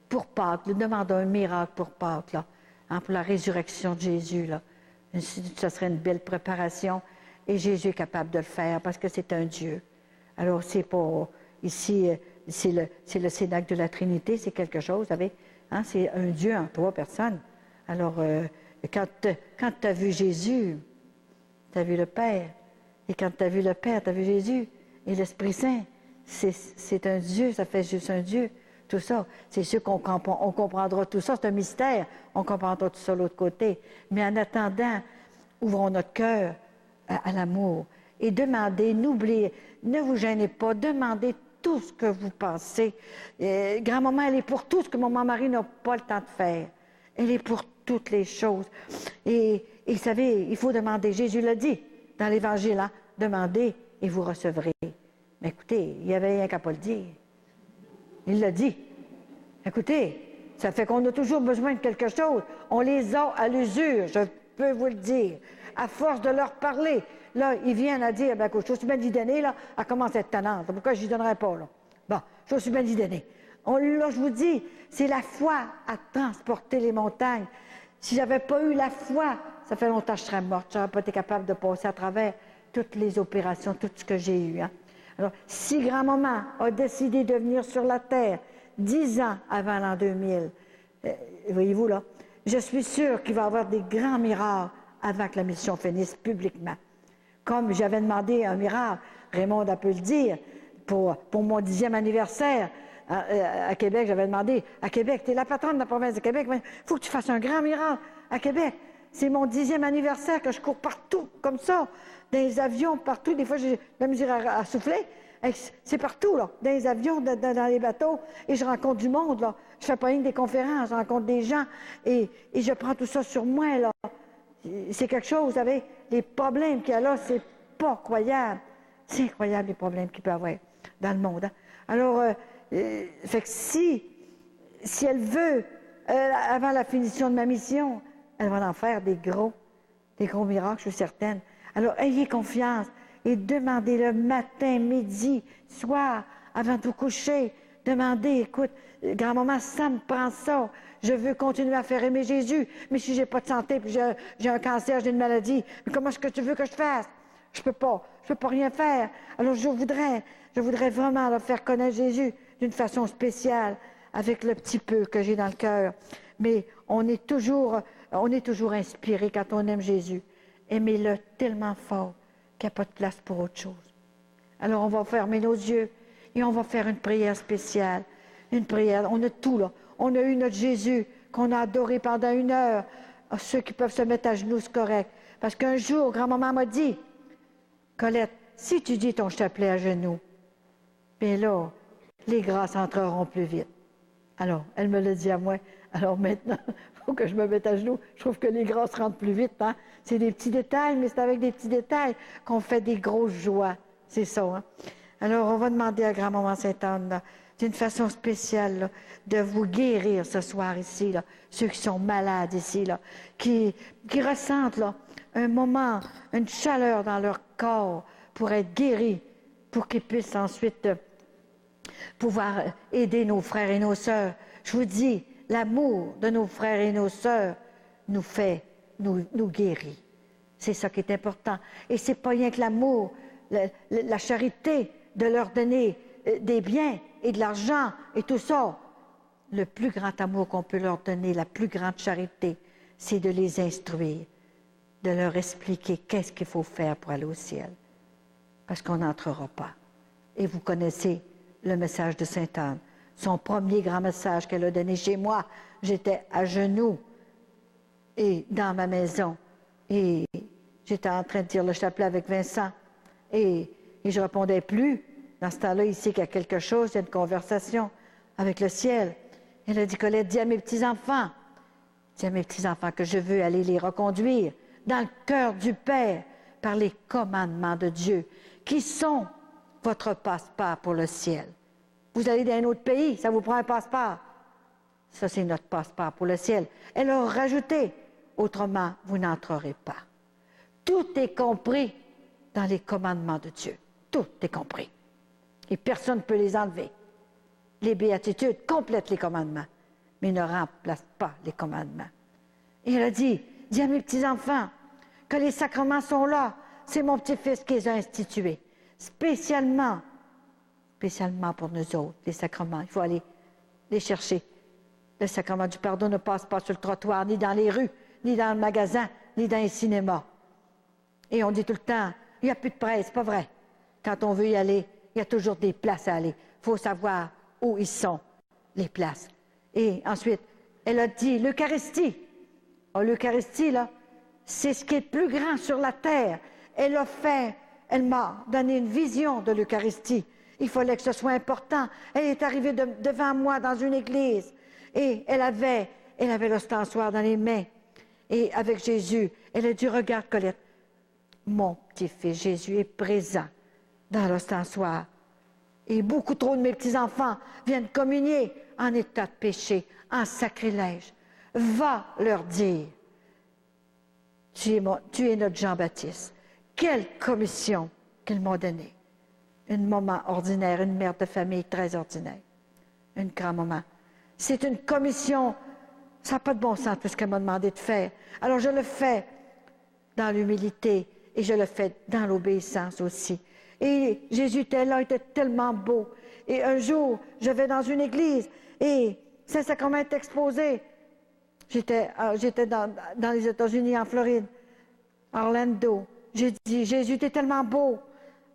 S1: Pour Pâques, nous demandons un miracle pour Pâques, là. hein, pour la résurrection de Jésus, là. Ça serait une belle préparation. Et Jésus est capable de le faire parce que c'est un Dieu. Alors, c'est pas... Ici, c'est le Cénacle de la Trinité, c'est quelque chose, vous savez. Hein, c'est un Dieu en 3 personnes. Alors, quand tu as vu Jésus, tu as vu le Père. Et quand tu as vu le Père, tu as vu Jésus. Et l'Esprit Saint, c'est un Dieu, ça fait juste un Dieu. Tout ça, c'est sûr qu'on comprendra tout ça, c'est un mystère. On comprendra tout ça de l'autre côté. Mais en attendant, ouvrons notre cœur à l'amour. Et demandez, n'oubliez, ne vous gênez pas, demandez tout ce que vous pensez. Grand-maman, elle est pour tout ce que maman-Marie n'a pas le temps de faire. Elle est pour toutes les choses. Et vous savez, il faut demander. Jésus l'a dit dans l'Évangile, hein, demandez et vous recevrez. Mais écoutez, il n'y avait rien qu'à pas le dire. Il l'a dit. Écoutez, ça fait qu'on a toujours besoin de quelque chose. On les a à l'usure, je peux vous le dire. À force de leur parler, là, ils viennent à dire, ben écoute, je suis bien d'y donner, là, elle commence à être tannante. Pourquoi je n'y donnerais pas, là? Bon, je suis bien d'y donner. Là, je vous dis, c'est la foi à transporter les montagnes. Si je n'avais pas eu la foi, ça fait longtemps que je serais morte. Je n'aurais pas été capable de passer à travers toutes les opérations, tout ce que j'ai eu. Hein. Alors, si grand-maman a décidé de venir sur la Terre 10 ans avant l'an 2000, voyez-vous là, je suis sûre qu'il va y avoir des grands miracles avant que la mission finisse publiquement. Comme j'avais demandé un miracle, Raymond a pu le dire, pour mon 10e anniversaire à Québec, j'avais demandé, à Québec, tu es la patronne de la province de Québec, il faut que tu fasses un grand miracle à Québec. C'est mon 10e anniversaire que je cours partout, comme ça, dans les avions, partout. Des fois, j'ai de la misère à souffler. C'est partout, là, dans les avions, dans les bateaux, et je rencontre du monde, là. Je fais pas rien que des conférences, je rencontre des gens, et je prends tout ça sur moi, là. C'est quelque chose, vous savez, les problèmes qu'il y a là, c'est pas croyable. C'est incroyable, les problèmes qu'il peut y avoir dans le monde. Hein. Alors, fait que si elle veut, avant la finition de ma mission, elle va en faire des gros miracles, je suis certaine. Alors, ayez confiance et demandez-le matin, midi, soir, avant de vous coucher. Demandez, écoute, grand-maman, ça me prend ça. Je veux continuer à faire aimer Jésus. Mais si j'ai pas de santé, puis j'ai un cancer, j'ai une maladie, mais comment est-ce que tu veux que je fasse? Je peux pas rien faire. Alors, je voudrais vraiment leur faire connaître Jésus d'une façon spéciale, avec le petit peu que j'ai dans le cœur. Mais on est toujours inspiré quand on aime Jésus. Aimez-le tellement fort qu'il n'y a pas de place pour autre chose. Alors, on va fermer nos yeux et on va faire une prière spéciale. Une prière, on a tout là. On a eu notre Jésus qu'on a adoré pendant 1 heure. Ceux qui peuvent se mettre à genoux, c'est correct. Parce qu'un jour, grand-maman m'a dit, Colette, si tu dis ton chapelet à genoux, bien là, les grâces entreront plus vite. Alors, elle me l'a dit à moi. Alors maintenant, il faut que je me mette à genoux. Je trouve que les grâces rentrent plus vite. Hein? C'est des petits détails, mais c'est avec des petits détails qu'on fait des grosses joies. C'est ça. Hein? Alors, on va demander à grand-maman Sainte-Anne, d'une façon spéciale, là, de vous guérir ce soir ici, là, ceux qui sont malades ici, là, qui ressentent là, un moment, une chaleur dans leur corps pour être guéris, pour qu'ils puissent ensuite pouvoir aider nos frères et nos sœurs. Je vous dis, l'amour de nos frères et nos sœurs nous guérit. C'est ça qui est important. Et c'est pas rien que l'amour, la charité, de leur donner des biens et de l'argent et tout ça. Le plus grand amour qu'on peut leur donner, la plus grande charité, c'est de les instruire, de leur expliquer qu'est-ce qu'il faut faire pour aller au ciel. Parce qu'on n'entrera pas. Et vous connaissez le message de Sainte Anne. Son premier grand message qu'elle a donné chez moi, j'étais à genoux et dans ma maison. Et j'étais en train de dire le chapelet avec Vincent. Et je ne répondais plus. Dans ce temps-là, il sait qu'il y a quelque chose, il y a une conversation avec le ciel. Elle a dit, Colette, dis à mes petits-enfants que je veux aller les reconduire dans le cœur du Père par les commandements de Dieu, qui sont votre passeport pour le ciel. Vous allez dans un autre pays, ça vous prend un passeport. Ça, c'est notre passeport pour le ciel. Elle a rajouté, autrement, vous n'entrerez pas. Tout est compris dans les commandements de Dieu. Tout est compris. Et personne ne peut les enlever. Les béatitudes complètent les commandements, mais ne remplacent pas les commandements. Et elle a dit, dis à mes petits-enfants que les sacrements sont là. C'est mon petit-fils qui les a institués. Spécialement pour nous autres, les sacrements. Il faut aller les chercher. Le sacrement du pardon ne passe pas sur le trottoir, ni dans les rues, ni dans le magasin, ni dans les cinémas. Et on dit tout le temps, il n'y a plus de presse, c'est pas vrai. Quand on veut y aller, il y a toujours des places à aller. Il faut savoir où ils sont, les places. Et ensuite, elle a dit, l'Eucharistie. Oh, l'Eucharistie, là, c'est ce qui est le plus grand sur la terre. Elle m'a donné une vision de l'Eucharistie. Il fallait que ce soit important. Elle est arrivée devant moi dans une église et elle avait l'ostensoir dans les mains. Et avec Jésus, elle a dit, regarde Colette, mon petit-fils Jésus est présent dans l'ostensoir. Et beaucoup trop de mes petits-enfants viennent communier en état de péché, en sacrilège. Va leur dire, tu es notre Jean-Baptiste. Quelle commission qu'ils m'ont donnée. Une maman ordinaire, une mère de famille très ordinaire. Une grand-maman. C'est une commission, ça n'a pas de bon sens tout ce qu'elle m'a demandé de faire. Alors je le fais dans l'humilité et je le fais dans l'obéissance aussi. Et Jésus était là, il était tellement beau. Et un jour, je vais dans une église et Saint-Sacrement est exposé. J'étais dans les États-Unis, en Floride, Orlando. J'ai dit, Jésus, t'es tellement beau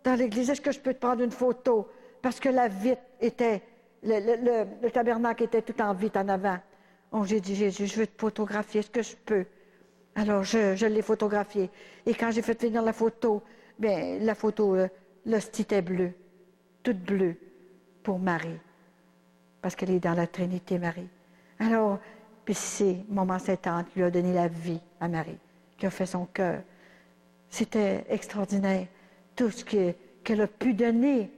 S1: dans l'église, est-ce que je peux te prendre une photo? Parce que la vitre était, le tabernacle était tout en vitre en avant. Oh, j'ai dit, Jésus, je veux te photographier, est-ce que je peux? Alors, je l'ai photographié. Et quand j'ai fait finir la photo, bien, la photo, l'hostie était bleue, toute bleue, pour Marie. Parce qu'elle est dans la Trinité, Marie. Alors, puis c'est Maman Sainte-Anne qui lui a donné la vie à Marie, qui a fait son cœur. C'était extraordinaire, tout ce qu'elle a pu donner.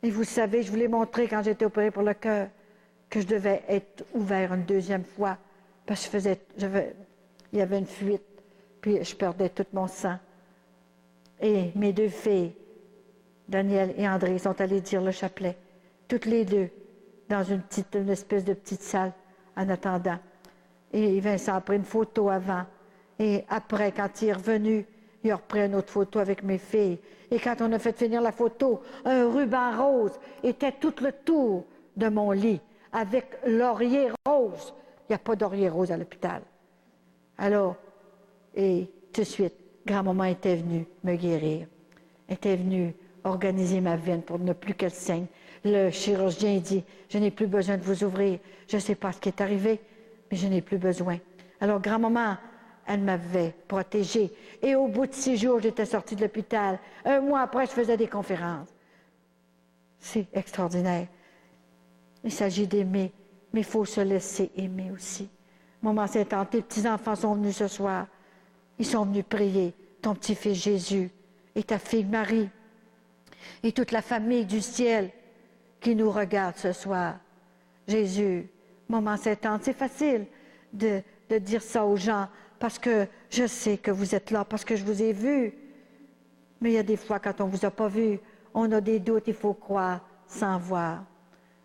S1: Et vous savez, je vous l'ai montré quand j'étais opérée pour le cœur, que je devais être ouvert une deuxième fois, parce que il y avait une fuite, puis je perdais tout mon sang. Et mes deux filles, Danielle et André, sont allées dire le chapelet, toutes les deux, dans une espèce de petite salle, en attendant. Et Vincent a pris une photo avant. Et après, quand il est revenu, il a repris une autre photo avec mes filles. Et quand on a fait finir la photo, un ruban rose était tout le tour de mon lit, avec laurier rose. Il n'y a pas d'oreiller rose à l'hôpital. Alors, et tout de suite, grand-maman était venue me guérir. Elle était venue organiser ma veine pour ne plus qu'elle saigne. Le chirurgien dit, je n'ai plus besoin de vous ouvrir. Je ne sais pas ce qui est arrivé, mais je n'ai plus besoin. Alors, grand-maman, elle m'avait protégée. Et au bout de 6 jours, j'étais sortie de l'hôpital. 1 mois après, je faisais des conférences. C'est extraordinaire. Il s'agit d'aimer, mais il faut se laisser aimer aussi. Maman Sainte-Anne, tes petits-enfants sont venus ce soir. Ils sont venus prier ton petit-fils Jésus et ta fille Marie et toute la famille du ciel qui nous regarde ce soir. Jésus, Maman Sainte-Anne, c'est facile de dire ça aux gens parce que je sais que vous êtes là, parce que je vous ai vu. Mais il y a des fois, quand on ne vous a pas vu, on a des doutes, il faut croire sans voir.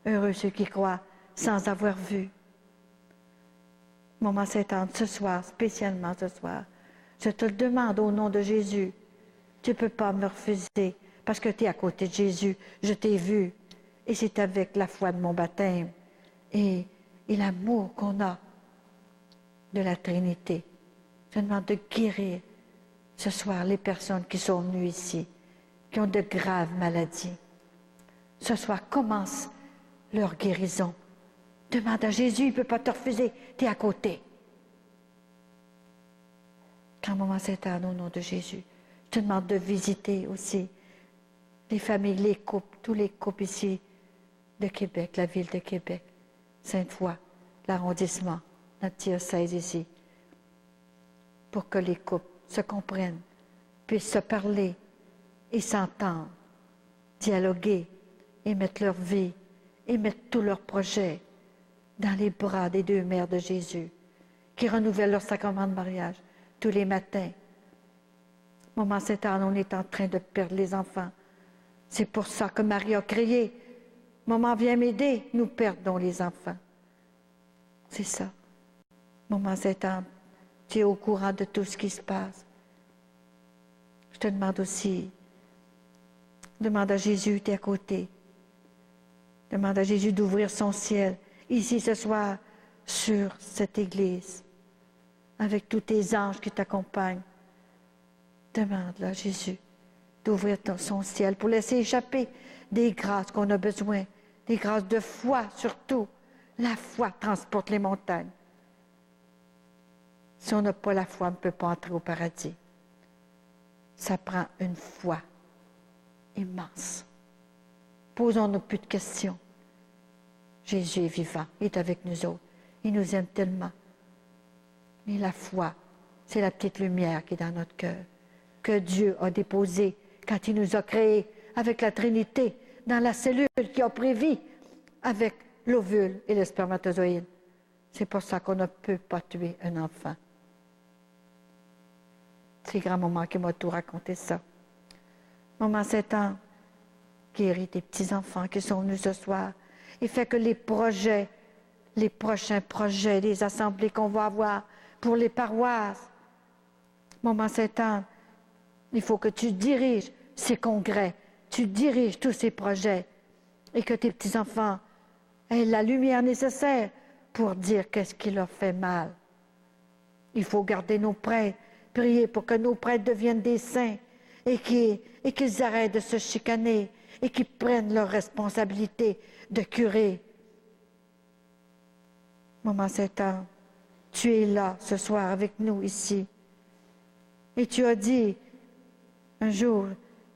S1: Heureux ceux qui croient sans avoir vu. Maman Sainte-Anne, ce soir, spécialement ce soir, je te le demande au nom de Jésus. Tu ne peux pas me refuser parce que tu es à côté de Jésus. Je t'ai vu. Et c'est avec la foi de mon baptême et l'amour qu'on a de la Trinité. Je demande de guérir ce soir les personnes qui sont venues ici, qui ont de graves maladies. Ce soir, commence leur guérison. Demande à Jésus, il ne peut pas te refuser, tu es à côté. Quand Maman Sainte-Anne, au nom de Jésus, je te demande de visiter aussi les familles, les couples, tous les couples ici de Québec, la ville de Québec, Sainte-Foy, l'arrondissement, notre diocèse ici, pour que les couples se comprennent, puissent se parler et s'entendre, dialoguer et mettre leur vie et mettre tous leurs projets dans les bras des 2 mères de Jésus qui renouvellent leur sacrement de mariage tous les matins. Maman Sainte-Anne, on est en train de perdre les enfants. C'est pour ça que Marie a crié, Maman, viens m'aider, nous perdons les enfants. C'est ça. Maman Sainte-Anne, Tu es au courant de tout ce qui se passe. Je te demande aussi, demande à Jésus, tu es à côté. Demande à Jésus d'ouvrir son ciel, ici ce soir, sur cette église, avec tous tes anges qui t'accompagnent. Demande-le à Jésus d'ouvrir son ciel pour laisser échapper des grâces qu'on a besoin, des grâces de foi surtout. La foi transporte les montagnes. Si on n'a pas la foi, on ne peut pas entrer au paradis. Ça prend une foi immense. Posons-nous plus de questions. Jésus est vivant, il est avec nous autres. Il nous aime tellement. Mais la foi, c'est la petite lumière qui est dans notre cœur, que Dieu a déposée quand il nous a créés avec la Trinité, dans la cellule qui a pris vie avec l'ovule et le spermatozoïde. C'est pour ça qu'on ne peut pas tuer un enfant. C'est grand-maman qui m'a tout raconté ça. Maman 7 ans, guérit des petits-enfants qui sont venus ce soir. Il fait que les prochains projets, les assemblées qu'on va avoir pour les paroisses, Maman 7 ans, il faut que tu diriges ces congrès, tu diriges tous ces projets et que tes petits-enfants aient la lumière nécessaire pour dire qu'est-ce qui leur fait mal. Il faut garder nos prêtres, prier pour que nos prêtres deviennent des saints et qu'ils arrêtent de se chicaner et qu'ils prennent leur responsabilité de curé. Maman 7 ans, tu es là ce soir avec nous ici. Et tu as dit, un jour,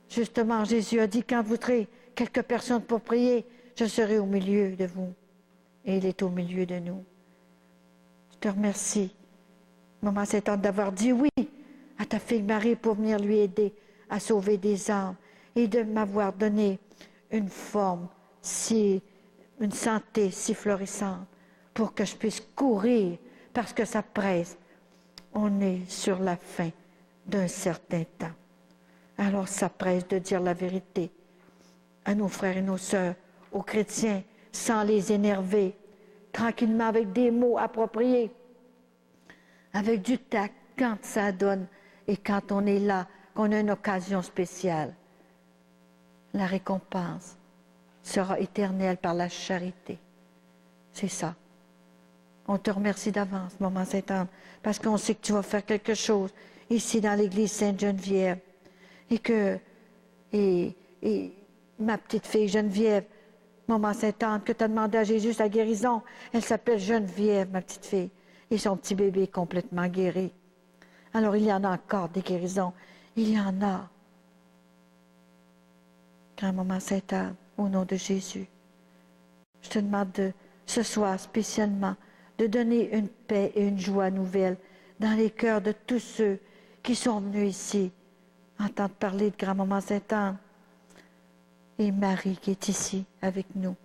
S1: justement, Jésus a dit, quand vous serez quelques personnes pour prier, je serai au milieu de vous. Et il est au milieu de nous. Je te remercie, Maman 7 ans, d'avoir dit oui à ta fille Marie pour venir lui aider à sauver des âmes et de m'avoir donné une forme une santé si florissante pour que je puisse courir parce que ça presse. On est sur la fin d'un certain temps. Alors ça presse de dire la vérité à nos frères et nos sœurs, aux chrétiens, sans les énerver, tranquillement avec des mots appropriés, avec du tact quand ça donne et quand on est là, qu'on a une occasion spéciale. La récompense sera éternelle par la charité. C'est ça. On te remercie d'avance, Maman Sainte-Anne, parce qu'on sait que tu vas faire quelque chose ici dans l'église Sainte-Geneviève. Et ma petite fille Geneviève, Maman Sainte-Anne, que tu as demandé à Jésus sa guérison, elle s'appelle Geneviève, ma petite fille. Et son petit bébé est complètement guéri. Alors il y en a encore des guérisons. Il y en a. Grand-Maman Sainte-Anne, au nom de Jésus, je te demande ce soir spécialement de donner une paix et une joie nouvelle dans les cœurs de tous ceux qui sont venus ici entendre parler de Grand-Maman Sainte-Anne et Marie qui est ici avec nous.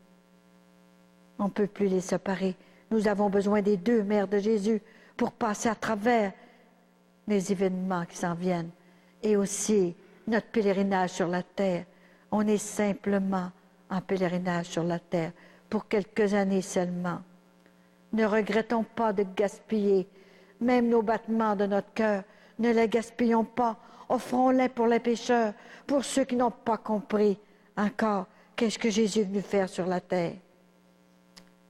S1: On ne peut plus les séparer. Nous avons besoin des deux mères de Jésus pour passer à travers les événements qui s'en viennent et aussi notre pèlerinage sur la terre. On est simplement en pèlerinage sur la terre pour quelques années seulement. Ne regrettons pas de gaspiller même nos battements de notre cœur. Ne les gaspillons pas. Offrons-les pour les pécheurs, pour ceux qui n'ont pas compris encore qu'est-ce que Jésus est venu faire sur la terre.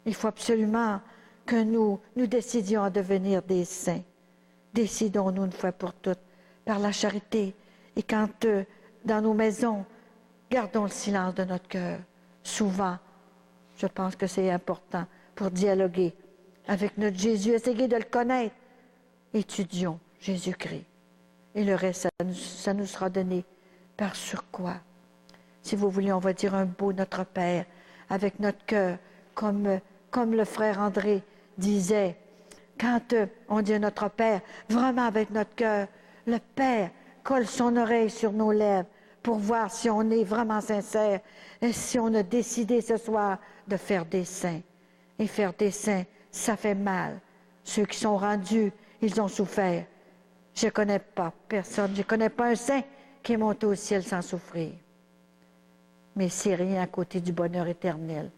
S1: Il faut absolument que nous décidions à devenir des saints. Décidons-nous une fois pour toutes, par la charité. Et quand dans nos maisons, gardons le silence de notre cœur. Souvent, je pense que c'est important pour dialoguer avec notre Jésus, essayer de le connaître. Étudions Jésus-Christ. Et le reste, ça nous sera donné par surcroît. Si vous voulez, on va dire un beau Notre Père avec notre cœur, comme le frère André disait. Quand on dit Notre Père, vraiment avec notre cœur, le Père colle son oreille sur nos lèvres pour voir si on est vraiment sincère et si on a décidé ce soir de faire des saints. Et faire des saints, ça fait mal. Ceux qui sont rendus, ils ont souffert. Je ne connais pas personne, je ne connais pas un saint qui est monté au ciel sans souffrir. Mais c'est rien à côté du bonheur éternel,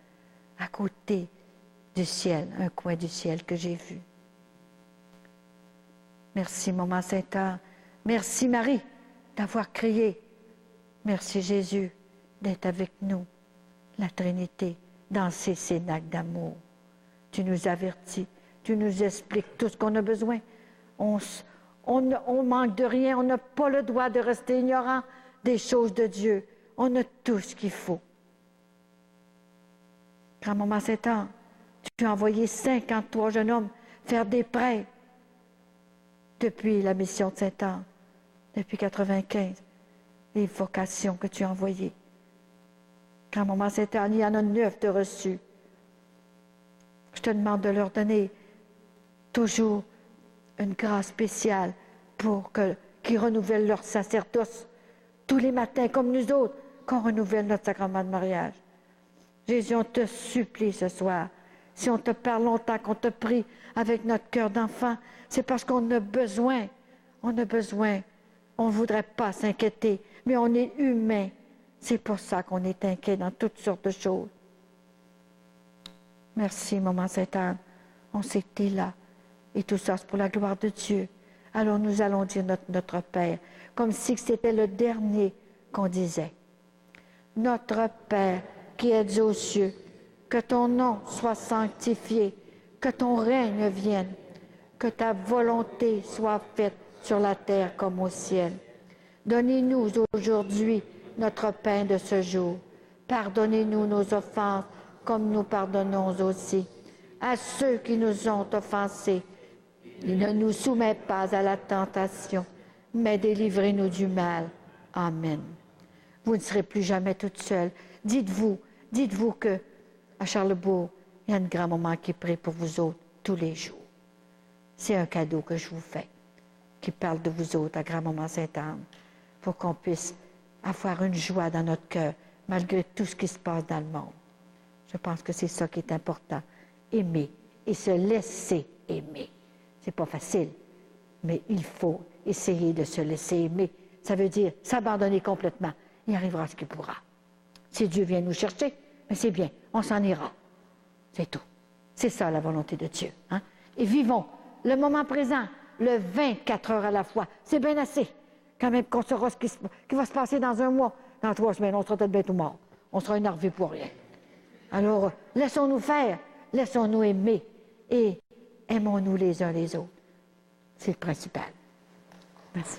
S1: à côté du ciel, un coin du ciel que j'ai vu. Merci, Maman Sainte-Anne. Merci, Marie, d'avoir crié. Merci, Jésus, d'être avec nous, la Trinité, dans ces cénacles d'amour. Tu nous avertis, tu nous expliques tout ce qu'on a besoin. On manque de rien, on n'a pas le droit de rester ignorant des choses de Dieu. On a tout ce qu'il faut. Grand-maman Sainte-Anne, tu as envoyé 53 jeunes hommes faire des prêts depuis la mission de Sainte-Anne, depuis 95, les vocations que tu as envoyées. Grand-maman Sainte-Anne, il y en a 9 de reçus. Je te demande de leur donner toujours une grâce spéciale pour qu'ils renouvellent leur sacerdoce tous les matins, comme nous autres, qu'on renouvelle notre sacrement de mariage. Jésus, on te supplie ce soir. Si on te parle longtemps, qu'on te prie avec notre cœur d'enfant, c'est parce qu'on a besoin. On a besoin. On ne voudrait pas s'inquiéter, mais on est humain. C'est pour ça qu'on est inquiet dans toutes sortes de choses. Merci, Maman Sainte-Anne. On sait que tu es là. Et tout ça, c'est pour la gloire de Dieu. Alors nous allons dire notre Père, comme si c'était le dernier qu'on disait. Notre Père qui es aux cieux, que ton nom soit sanctifié, que ton règne vienne, que ta volonté soit faite sur la terre comme au ciel. Donnez-nous aujourd'hui notre pain de ce jour. Pardonnez-nous nos offenses, comme nous pardonnons aussi à ceux qui nous ont offensés. Et ne nous soumets pas à la tentation, mais délivrez-nous du mal. Amen. Vous ne serez plus jamais toute seule. Dites-vous que à Charlesbourg, il y a une grand-maman qui prie pour vous autres tous les jours. C'est un cadeau que je vous fais, qui parle de vous autres à grand-maman Sainte-Anne, pour qu'on puisse avoir une joie dans notre cœur, malgré tout ce qui se passe dans le monde. Je pense que c'est ça qui est important. Aimer et se laisser aimer. C'est pas facile, mais il faut essayer de se laisser aimer. Ça veut dire s'abandonner complètement. Il arrivera ce qu'il pourra. Si Dieu vient nous chercher, mais c'est bien, on s'en ira. C'est tout. C'est ça la volonté de Dieu. Hein? Et vivons le moment présent, le 24 heures à la fois. C'est bien assez. Quand même qu'on saura ce qui va se passer dans un mois, dans 3 semaines, on sera peut-être bien tout mort. On sera énervé pour rien. Alors, laissons-nous faire, laissons-nous aimer et aimons-nous les uns les autres. C'est le principal. Merci.